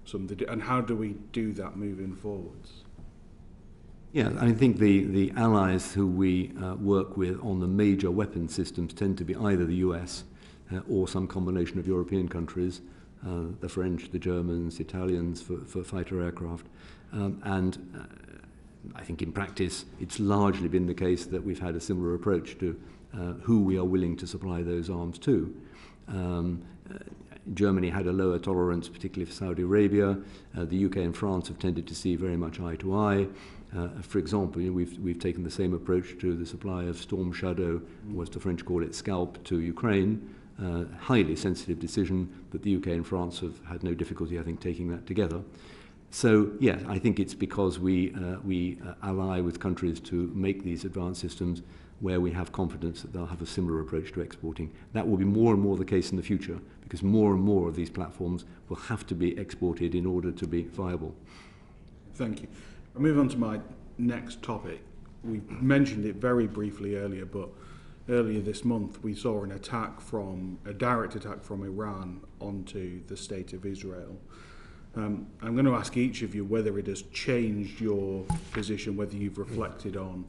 something? And how do we do that moving forwards? Yeah, I think the allies who we work with on the major weapon systems tend to be either the US or some combination of European countries, the French, the Germans, the Italians for fighter aircraft. I think in practice it's largely been the case that we've had a similar approach to who we are willing to supply those arms to. Germany had a lower tolerance, particularly for Saudi Arabia. The UK and France have tended to see very much eye to eye. For example, we've taken the same approach to the supply of Storm Shadow, or as the French call it, Scalp, to Ukraine. Highly sensitive decision, but the UK and France have had no difficulty, I think, taking that together. So, yeah, I think it's because we ally with countries to make these advanced systems where we have confidence that they'll have a similar approach to exporting. That will be more and more the case in the future, because more and more of these platforms will have to be exported in order to be viable. Thank you. I'll move on to my next topic. We mentioned it very briefly earlier, but earlier this month we saw a direct attack from Iran onto the state of Israel. I'm going to ask each of you whether it has changed your position, whether you've reflected on